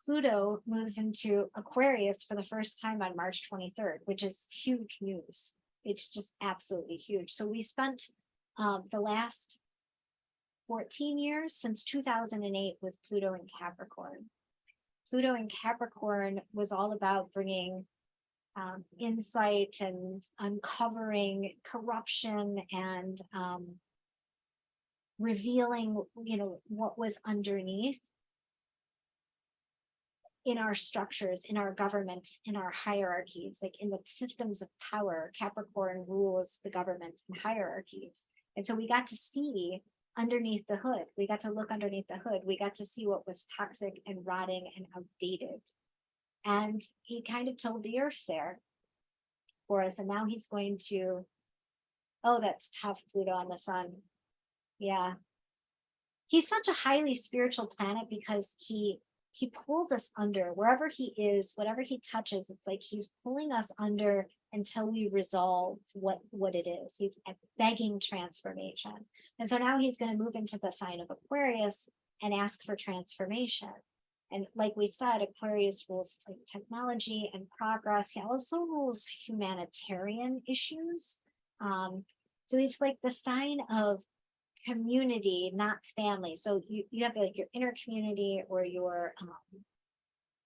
Pluto moves into Aquarius for the first time on March 23rd, which is huge news. It's just absolutely huge. So we spent the last 14 years since 2008 with Pluto in Capricorn. Pluto in Capricorn was all about bringing insight and uncovering corruption and revealing, what was underneath in our structures, in our government, in our hierarchies, like in the systems of power. Capricorn rules the government and hierarchies. And so we got to see underneath the hood. We got to look underneath the hood. We got to see what was toxic and rotting and outdated. And he kind of told the earth there for us. And now he's going to, oh, that's tough, Pluto on the sun. Yeah. He's such a highly spiritual planet because he pulls us under wherever he is, whatever he touches. It's like he's pulling us under until we resolve what it is. He's begging transformation. And so now he's going to move into the sign of Aquarius and ask for transformation. And like we said, Aquarius rules like technology and progress. He also rules humanitarian issues. So he's like the sign of community, not family. So you have like your inner community, or your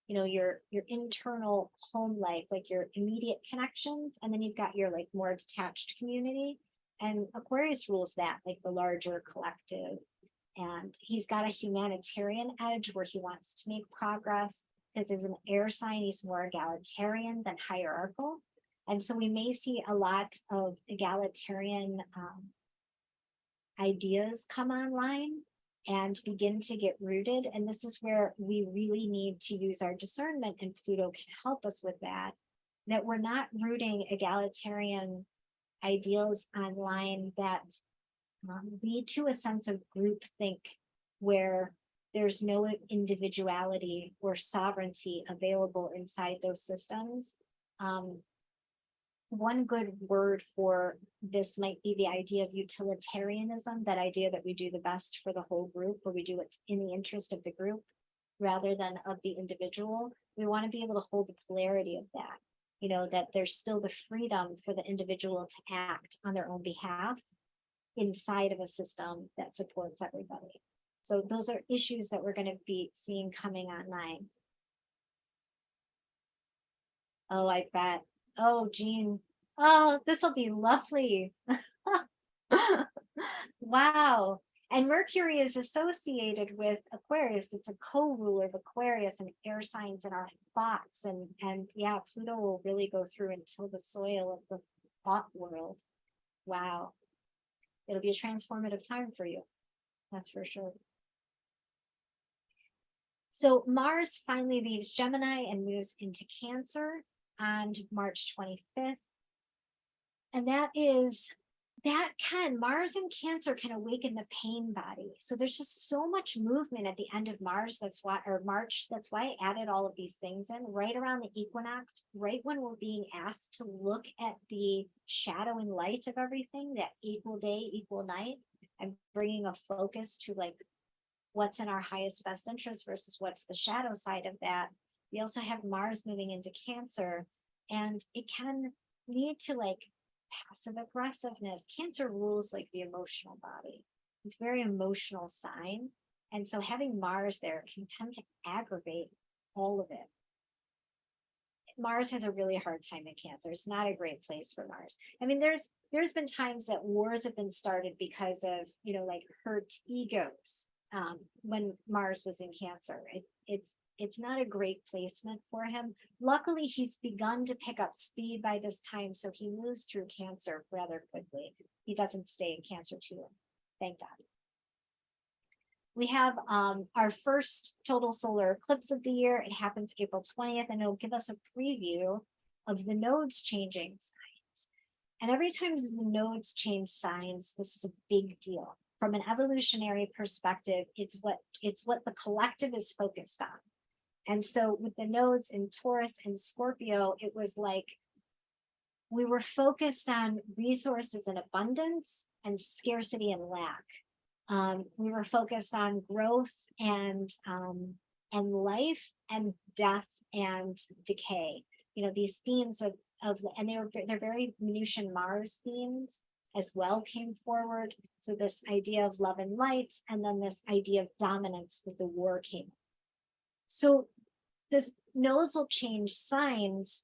your internal home life, like your immediate connections, and then you've got your like more detached community. And Aquarius rules that, like the larger collective. And he's got a humanitarian edge where he wants to make progress, because as an air sign, he's more egalitarian than hierarchical. And so we may see a lot of egalitarian ideas come online and begin to get rooted. And this is where we really need to use our discernment, and Pluto can help us with that, that we're not rooting egalitarian ideals online that lead to a sense of groupthink where there's no individuality or sovereignty available inside those systems. One good word for this might be the idea of utilitarianism, that idea that we do the best for the whole group, or we do what's in the interest of the group rather than of the individual. We want to be able to hold the polarity of that, you know, that there's still the freedom for the individual to act on their own behalf inside of a system that supports everybody. So those are issues that we're going to be seeing coming online. Oh, I bet. Oh, Jean. Oh, this will be lovely. Wow. And Mercury is associated with Aquarius. It's a co-ruler of Aquarius and air signs in our thoughts. And yeah, Pluto will really go through and till the soil of the thought world. Wow. It'll be a transformative time for you. That's for sure. So Mars finally leaves Gemini and moves into Cancer on March 25th. And Mars and Cancer can awaken the pain body. So there's just so much movement at the end of March. March. That's why I added all of these things in right around the equinox, right when we're being asked to look at the shadow and light of everything, that equal day, equal night, and bringing a focus to like what's in our highest best interest versus what's the shadow side of that. We also have Mars moving into Cancer, and it can lead to like passive aggressiveness. Cancer rules like the emotional body. It's a very emotional sign. And so having Mars there can tend to aggravate all of it. Mars has a really hard time in Cancer. It's not a great place for Mars. I mean, there's been times that wars have been started because of, you know, like hurt egos when Mars was in Cancer. It's not a great placement for him. Luckily, he's begun to pick up speed by this time, so he moves through Cancer rather quickly. He doesn't stay in Cancer too long, thank God. We have our first total solar eclipse of the year. It happens April 20th, and it'll give us a preview of the nodes changing signs. And every time the nodes change signs, this is a big deal. From an evolutionary perspective, it's what the collective is focused on. And so with the nodes in Taurus and Scorpio, it was like we were focused on resources and abundance and scarcity and lack. We were focused on growth and life and death and decay. You know, these themes of and they're very Venusian Mars themes as well came forward. So this idea of love and light, and then this idea of dominance with the war came. So the nodes will change signs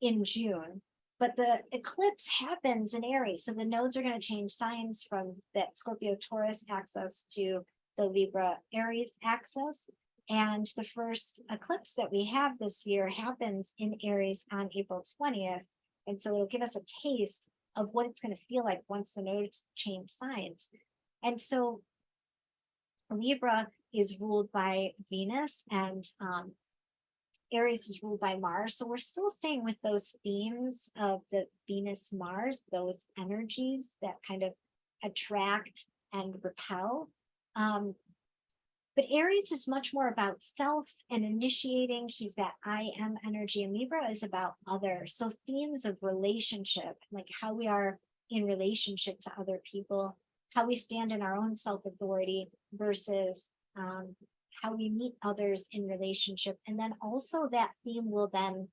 in June, but the eclipse happens in Aries. So the nodes are going to change signs from that Scorpio Taurus axis to the Libra Aries axis. And the first eclipse that we have this year happens in Aries on April 20th. And so it'll give us a taste of what it's going to feel like once the nodes change signs. And so Libra is ruled by Venus, and Aries is ruled by Mars. So we're still staying with those themes of the Venus Mars, those energies that kind of attract and repel. But Aries is much more about self and initiating. He's that I am energy, and Libra is about others. So themes of relationship, like how we are in relationship to other people, how we stand in our own self-authority versus how we meet others in relationship. And then also that theme will then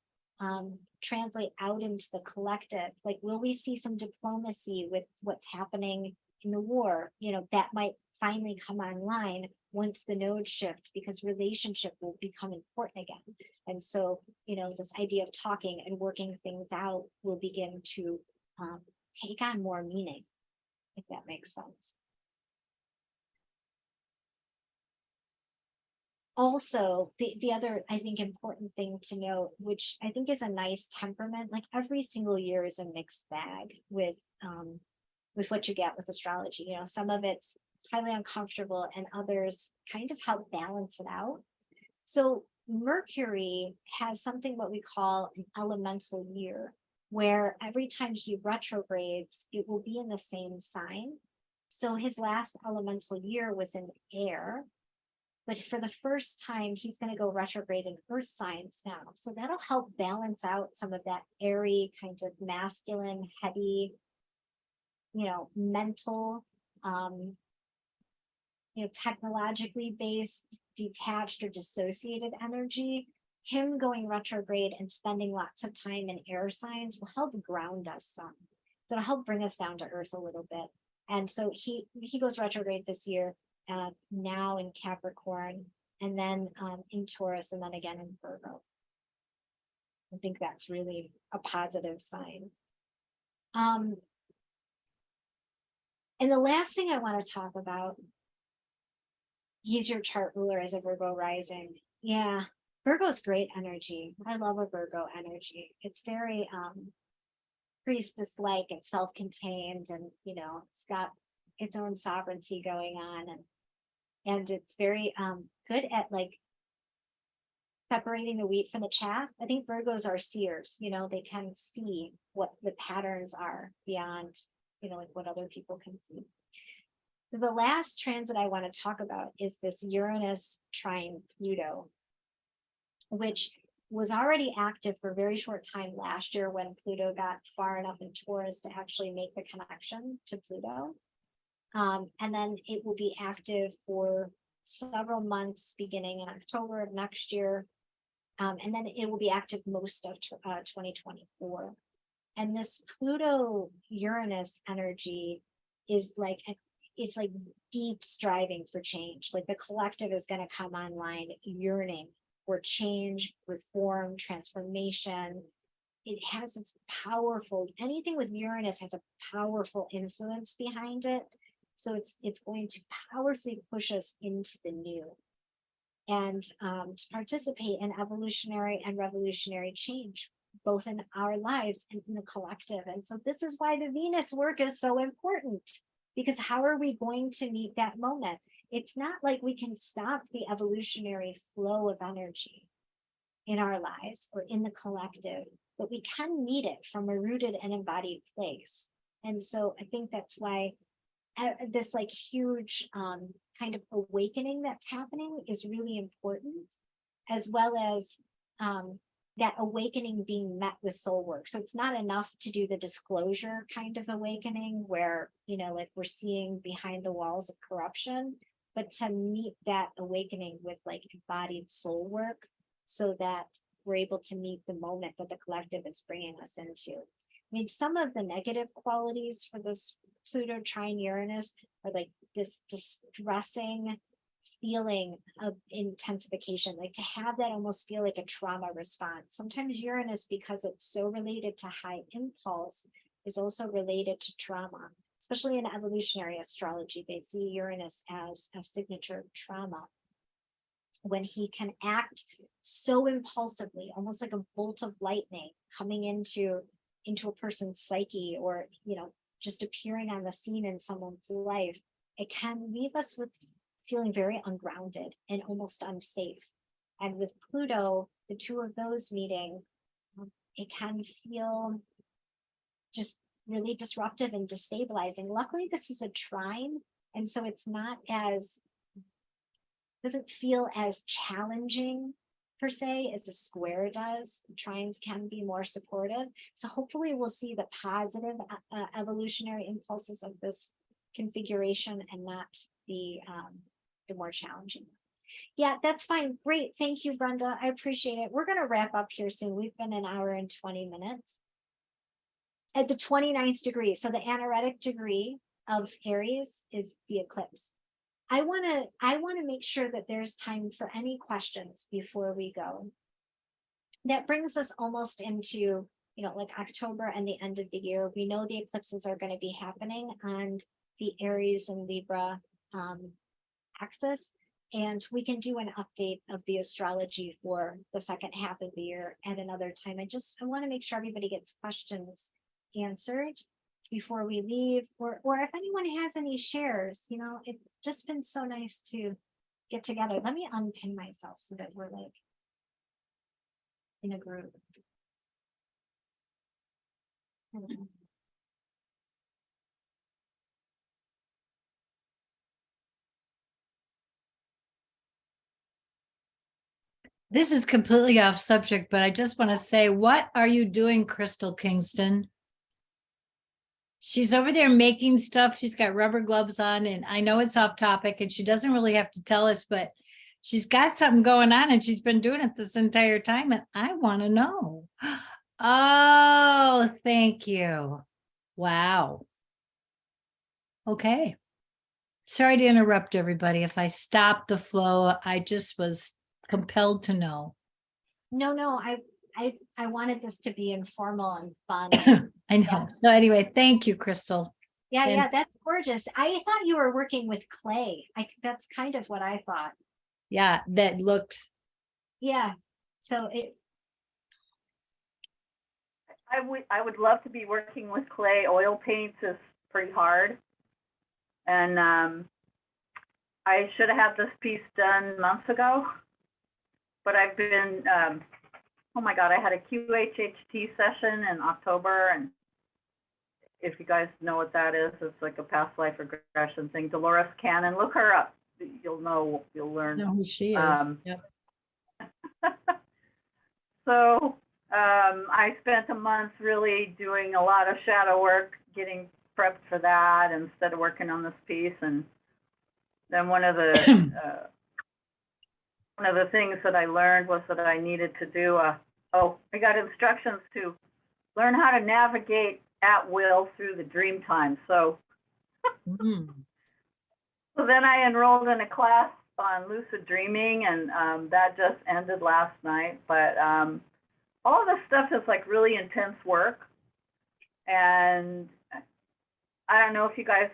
translate out into the collective. Like, will we see some diplomacy with what's happening in the war? You know, that might finally come online once the nodes shift, because relationship will become important again. And so, you know, this idea of talking and working things out will begin to take on more meaning, if that makes sense. Also, the other, I think, important thing to note, which I think is a nice temperament, like every single year is a mixed bag with what you get with astrology. You know, some of it's highly uncomfortable and others kind of help balance it out. So Mercury has something what we call an elemental year, where every time he retrogrades, it will be in the same sign. So his last elemental year was in air, but for the first time, he's going to go retrograde in earth signs now. So that'll help balance out some of that airy, kind of masculine, heavy, mental, technologically based, detached or dissociated energy. Him going retrograde and spending lots of time in air signs will help ground us some. So it'll help bring us down to earth a little bit. And so he goes retrograde this year, now in Capricorn, and then in Taurus, and then again in Virgo. I think that's really a positive sign. And the last thing I want to talk about, he's your chart ruler as a Virgo rising. Yeah, Virgo's great energy. I love a Virgo energy. It's very priestess-like and self-contained, and it's got its own sovereignty going on, and it's very good at like separating the wheat from the chaff. I think Virgos are seers, they can see what the patterns are beyond, like what other people can see. The last transit I want to talk about is this Uranus trine Pluto, which was already active for a very short time last year when Pluto got far enough in Taurus to actually make the connection to Pluto. And then it will be active for several months beginning in October of next year. And then it will be active most of 2024. And this Pluto Uranus energy is like, it's like deep striving for change. Like the collective is going to come online yearning for change, reform, transformation. It has this powerful, anything with Uranus has a powerful influence behind it. So it's going to powerfully push us into the new and to participate in evolutionary and revolutionary change, both in our lives and in the collective. And so this is why the Venus work is so important, because how are we going to meet that moment? It's not like we can stop the evolutionary flow of energy in our lives or in the collective, but we can meet it from a rooted and embodied place. And so I think that's why this like huge kind of awakening that's happening is really important, as well as that awakening being met with soul work. So it's not enough to do the disclosure kind of awakening where, like we're seeing behind the walls of corruption, but to meet that awakening with like embodied soul work so that we're able to meet the moment that the collective is bringing us into. I mean, some of the negative qualities for this Pluto trine Uranus are like this distressing feeling of intensification, like to have that almost feel like a trauma response. Sometimes Uranus, because it's so related to high impulse, is also related to trauma, especially in evolutionary astrology. They see Uranus as a signature of trauma. When he can act so impulsively, almost like a bolt of lightning coming into a person's psyche, or just appearing on the scene in someone's life, it can leave us with feeling very ungrounded and almost unsafe. And with Pluto, the two of those meeting, it can feel just really disruptive and destabilizing. Luckily, this is a trine, and so it's not as, doesn't feel as challenging per se as a square does. Trines can be more supportive. So hopefully we'll see the positive evolutionary impulses of this configuration and not the more challenging. Yeah, that's fine. Great. Thank you, Brenda. I appreciate it. We're going to wrap up here soon. We've been an hour and 20 minutes. At the 29th degree, so the anaretic degree of Aries is the eclipse. I want to make sure that there's time for any questions before we go. That brings us almost into, like October and the end of the year. We know the eclipses are going to be happening on the Aries and Libra axis, and we can do an update of the astrology for the second half of the year at another time. I want to make sure everybody gets questions answered before we leave, or if anyone has any shares. It's just been so nice to get together. Let me unpin myself so that we're like in a group. I don't know. This is completely off subject, but I just want to say, what are you doing, Crystal Kingston? She's over there making stuff. She's got rubber gloves on, and I know it's off topic and she doesn't really have to tell us, but she's got something going on and she's been doing it this entire time. And I want to know. Oh, thank you. Wow. Okay. Sorry to interrupt everybody. If I stopped the flow, I just was compelled to know. No, I wanted this to be informal and fun. I know. Yeah. So anyway, thank you, Crystal. Yeah, And- yeah, that's gorgeous. I thought you were working with clay. That's kind of what I thought. Yeah, that looked, Yeah. So I would love to be working with clay. Oil paints is pretty hard. And I should have had this piece done months ago, but I've been, oh my God, I had a QHHT session in October. And if you guys know what that is, it's like a past life regression thing. Dolores Cannon, look her up. You'll know, you'll learn. know who she is. Um, Yep. So I spent a month really doing a lot of shadow work, getting prepped for that instead of working on this piece. And then one of the things that I learned was that I needed to do I got instructions to learn how to navigate at will through the dream time. So So then I enrolled in a class on lucid dreaming, and that just ended last night. But all of this stuff is like really intense work. And I don't know if you guys,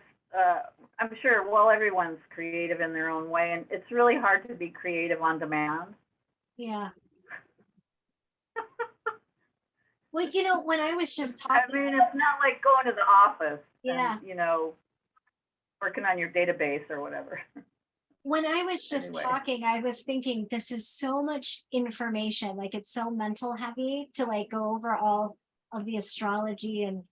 I'm sure, well, everyone's creative in their own way. And it's really hard to be creative on demand. yeah. Well, when I was just I talking. mean, it's not like going to the office Yeah. and, working on your database or whatever. When I was just Anyway. talking, I was thinking this is so much information, like it's so mental heavy to like go over all of the astrology and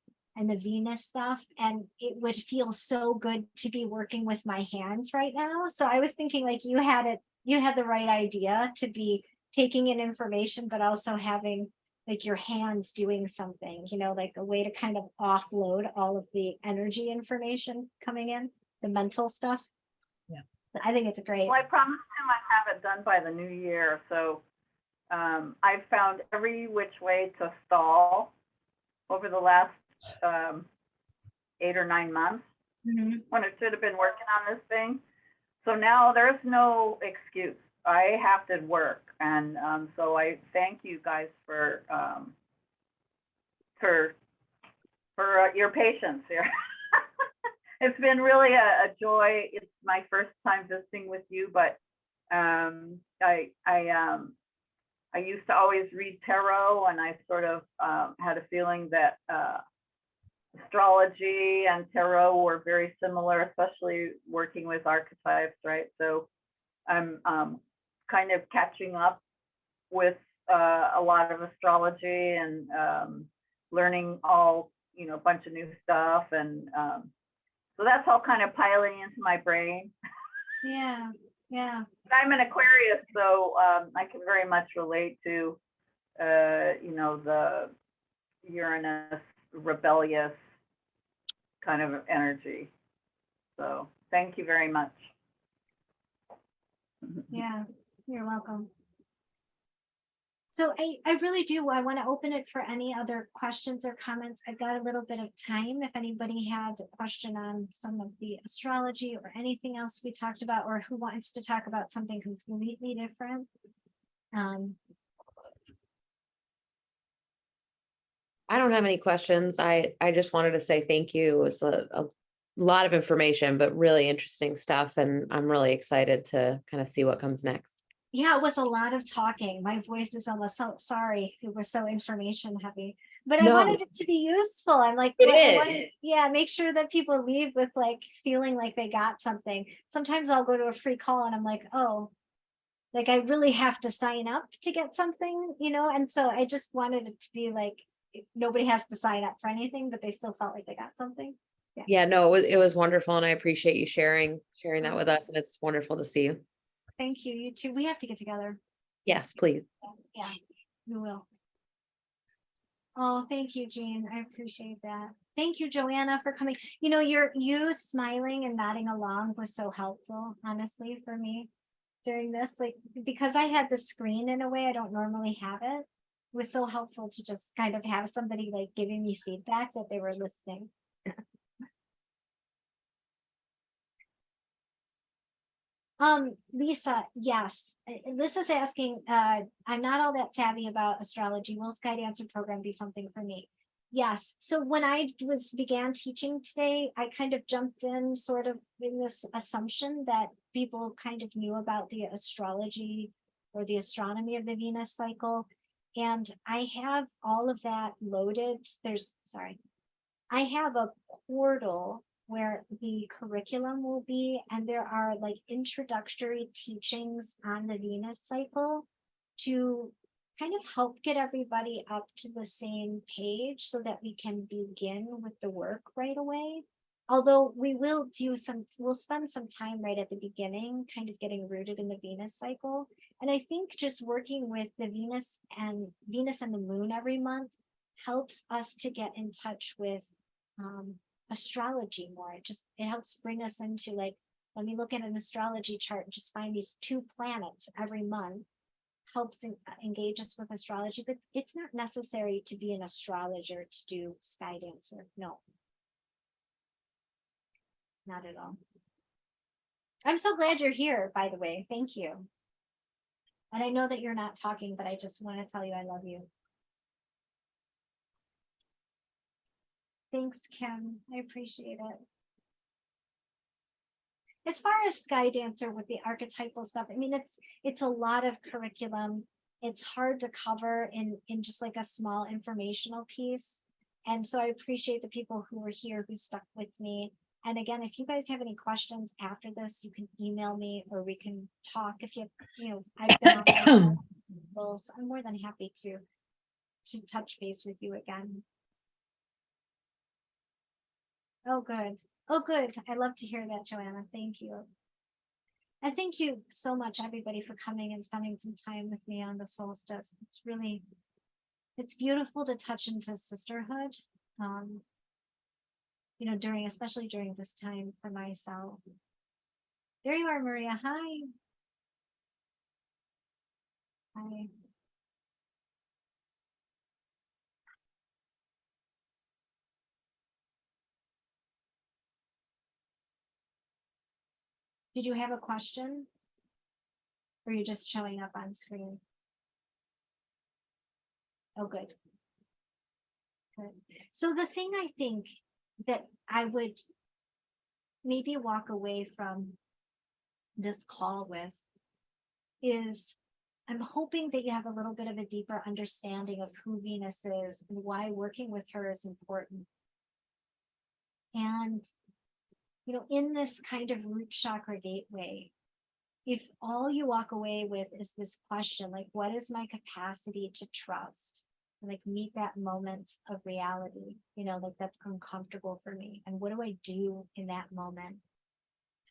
the Venus stuff. And it would feel so good to be working with my hands right now. So I was thinking like you had the right idea to be taking in information, but also having like your hands doing something, like a way to kind of offload all of the energy information coming in, the mental stuff. Yeah. I think it's great. Well, I promised him I'd have it done by the new year. So I've found every which way to stall over the last 8 or 9 months Mhm. when I should have been working on this thing. So now there's no excuse. I have to work. And so I thank you guys for your patience here. It's been really a joy. It's my first time visiting with you, but I used to always read tarot, and I sort of had a feeling that astrology and tarot were very similar, especially working with archetypes, right? So I'm kind of catching up with a lot of astrology and learning all, a bunch of new stuff. And so that's all kind of piling into my brain. Yeah. Yeah. I'm an Aquarius, so I can very much relate to, the Uranus rebellious kind of energy. So thank you very much. Yeah. You're welcome. So I really do. I want to open it for any other questions or comments. I've got a little bit of time. If anybody had a question on some of the astrology or anything else we talked about, or who wants to talk about something completely different. I don't have any questions. I just wanted to say thank you. It was a lot of information, but really interesting stuff. And I'm really excited to kind of see what comes next. Yeah, it was a lot of talking. My voice is almost so sorry. It was so information heavy, but I No. wanted it to be useful. I'm like, It I want is. to- yeah, make sure that people leave with like feeling like they got something. Sometimes I'll go to a free call and I'm like, oh, like I really have to sign up to get something, and so I just wanted it to be like, nobody has to sign up for anything, but they still felt like they got something. Yeah, no, it was wonderful, and I appreciate you sharing that with us, and it's wonderful to see you. Thank you, you too. We have to get together. Yes, please. Yeah, we will. Oh, thank you, Jean. I appreciate that. Thank you, Joanna, for coming. You smiling and nodding along was so helpful, honestly, for me during this, like, because I had the screen in a way I don't normally have it. It was so helpful to just kind of have somebody like giving me feedback that they were listening. Lisa, yes. Lisa's asking, I'm not all that savvy about astrology. Will SkyDancer program be something for me? Yes. So when I began teaching today, I kind of jumped in sort of in this assumption that people kind of knew about the astrology or the astronomy of the Venus cycle. And I have all of that loaded. I have a portal where the curriculum will be, and there are like introductory teachings on the Venus cycle to kind of help get everybody up to the same page so that we can begin with the work right away. Although we'll spend some time right at the beginning, kind of getting rooted in the Venus cycle. And I think just working with the Venus and the moon every month helps us to get in touch with astrology more. It helps bring us into like, let me look at an astrology chart and just find these 2 planets every month. Helps engage us with astrology, but it's not necessary to be an astrologer to do SkyDancer. No, not at all. I'm so glad you're here, by the way. Thank you. And I know that you're not talking, but I just want to tell you I love you. Thanks, Kim. I appreciate it. As far as SkyDancer with the archetypal stuff, I mean, it's a lot of curriculum. It's hard to cover in just like a small informational piece. And so I appreciate the people who were here who stuck with me. And again, if you guys have any questions after this, you can email me or we can talk. If you have, I've been on so I'm more than happy to touch base with you again. Oh, good. Oh, good. I love to hear that, Joanna. Thank you. And thank you so much, everybody, for coming and spending some time with me on the solstice. It's beautiful to touch into sisterhood, especially during this time for myself. There you are, Maria. Hi. Hi. Did you have a question? Or are you just showing up on screen? Oh, good. Good. So the thing I think that I would maybe walk away from this call with is I'm hoping that you have a little bit of a deeper understanding of who Venus is and why working with her is important. And, in this kind of root chakra gateway, if all you walk away with is this question, like, what is my capacity to trust? And like meet that moment of reality, like that's uncomfortable for me. And what do I do in that moment?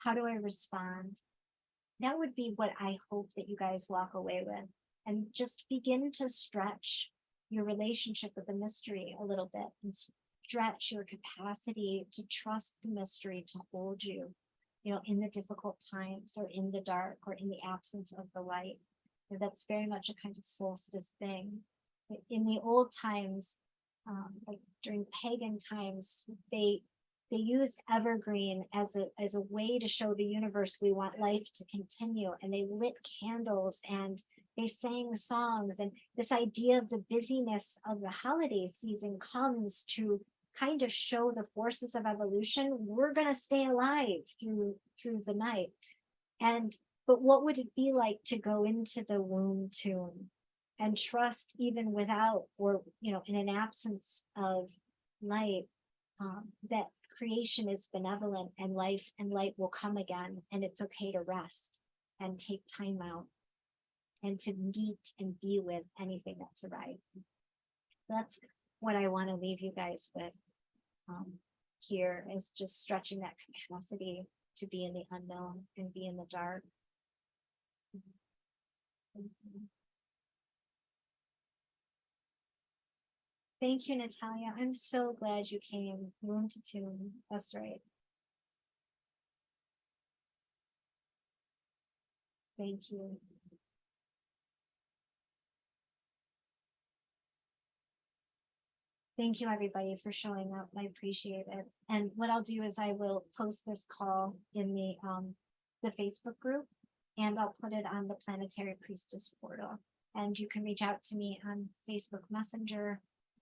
How do I respond? That would be what I hope that you guys walk away with. And just begin to stretch your relationship with the mystery a little bit and stretch your capacity to trust the mystery to hold you, in the difficult times or in the dark or in the absence of the light. And that's very much a kind of solstice thing. In the old times, like during pagan times, they used evergreen as a way to show the universe we want life to continue, and they lit candles and they sang songs, and this idea of the busyness of the holiday season comes to kind of show the forces of evolution. We're going to stay alive through the night. But what would it be like to go into the womb tomb and trust even without, or in an absence of light, that creation is benevolent and life and light will come again, and it's okay to rest and take time out. and to meet and be with anything that's arising. That's what I want to leave you guys with here, is just stretching that capacity to be in the unknown and be in the dark. Thank you, Natalia. I'm so glad you came. Womb to tomb. That's right. Thank you. Thank you, everybody, for showing up. I appreciate it. And what I'll do is I will post this call in the Facebook group, and I'll put it on the Planetary Priestess portal. And you can reach out to me on Facebook Messenger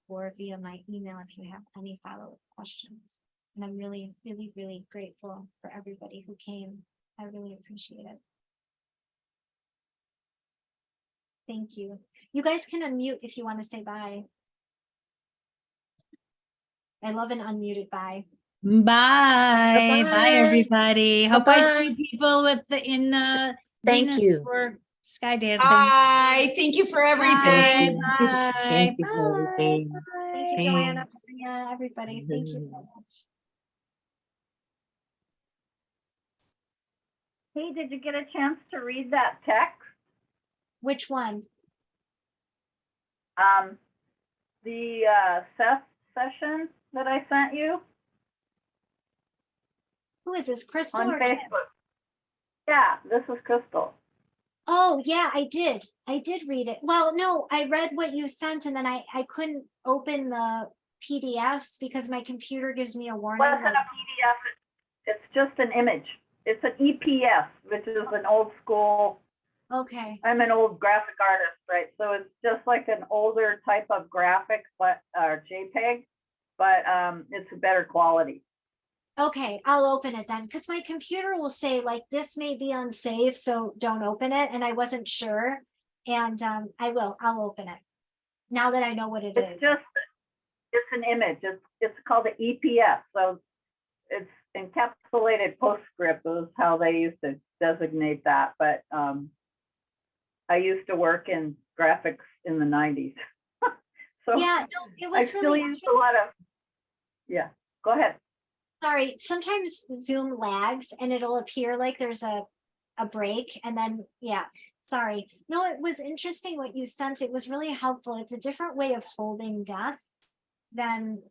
or via my email if you have any follow-up questions. And I'm really, really, really grateful for everybody who came. I really appreciate it. Thank you. You guys can unmute if you want to say bye. I love an unmuted bye. Bye. Bye, Bye-bye. everybody. Hope I see Bye-bye. people in the Thank Venus you. for skydance. Bye. Thank you for everything. Bye. Thank you for Bye. everything. Thank you, Bye. Joanna, Maria, everybody. Thank you so much. Hey, did you get a chance to read that text? Which one? The Seth session that I sent you Who is this, Crystal? on Or Kim? Facebook. Yeah, this is Crystal. Oh, yeah, I did. I did read it. Well, no, I read what you sent, and then I couldn't open the PDFs because my computer gives me a warning. Wasn't like- a PDF. It's just an image. It's an EPS, which is an old school. Okay, I'm an old graphic artist, right? So it's just like an older type of graphic, but JPEG, but it's a better quality. okay, I'll open it then, because my computer will say like, this may be unsafe, so don't open it, and I wasn't sure. And I'll open it now that I know what it is. It's an image. It's called an EPS. So it's encapsulated postscript is how they used to designate that. But I used to work in graphics in the 90s. So Yeah, no, it I was still really use a lot of, yeah, go ahead. sorry. Sometimes Zoom lags and it'll appear like there's a break, and then yeah, sorry. No, it was interesting what you sent. It was really helpful. It's a different way of holding death than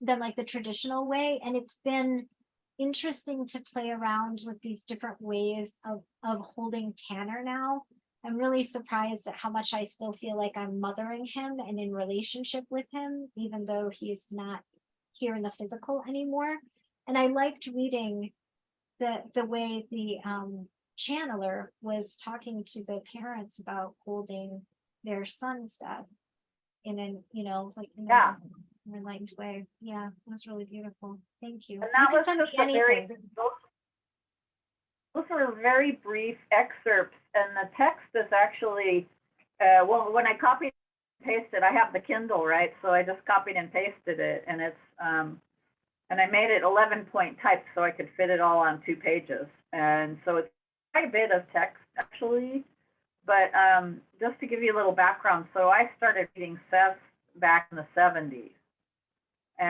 like the traditional way, and it's been interesting to play around with these different ways of holding Tanner now. I'm really surprised at how much I still feel like I'm mothering him and in relationship with him, even though he's not here in the physical anymore. And I liked reading the way the channeler was talking to the parents about holding their son's death in an, like in Yeah. an enlightened way. Yeah, it was really beautiful. Thank you. And You that can was send me just a very, anything. those were very brief excerpts, and the text is actually, well, when I copied and pasted, I have the Kindle, right? So I just copied and pasted it, and it's, and I made it 11-point type so I could fit it all on 2 pages. And so it's quite a bit of text, actually. But just to give you a little background, so I started reading Seth back in the 70s. And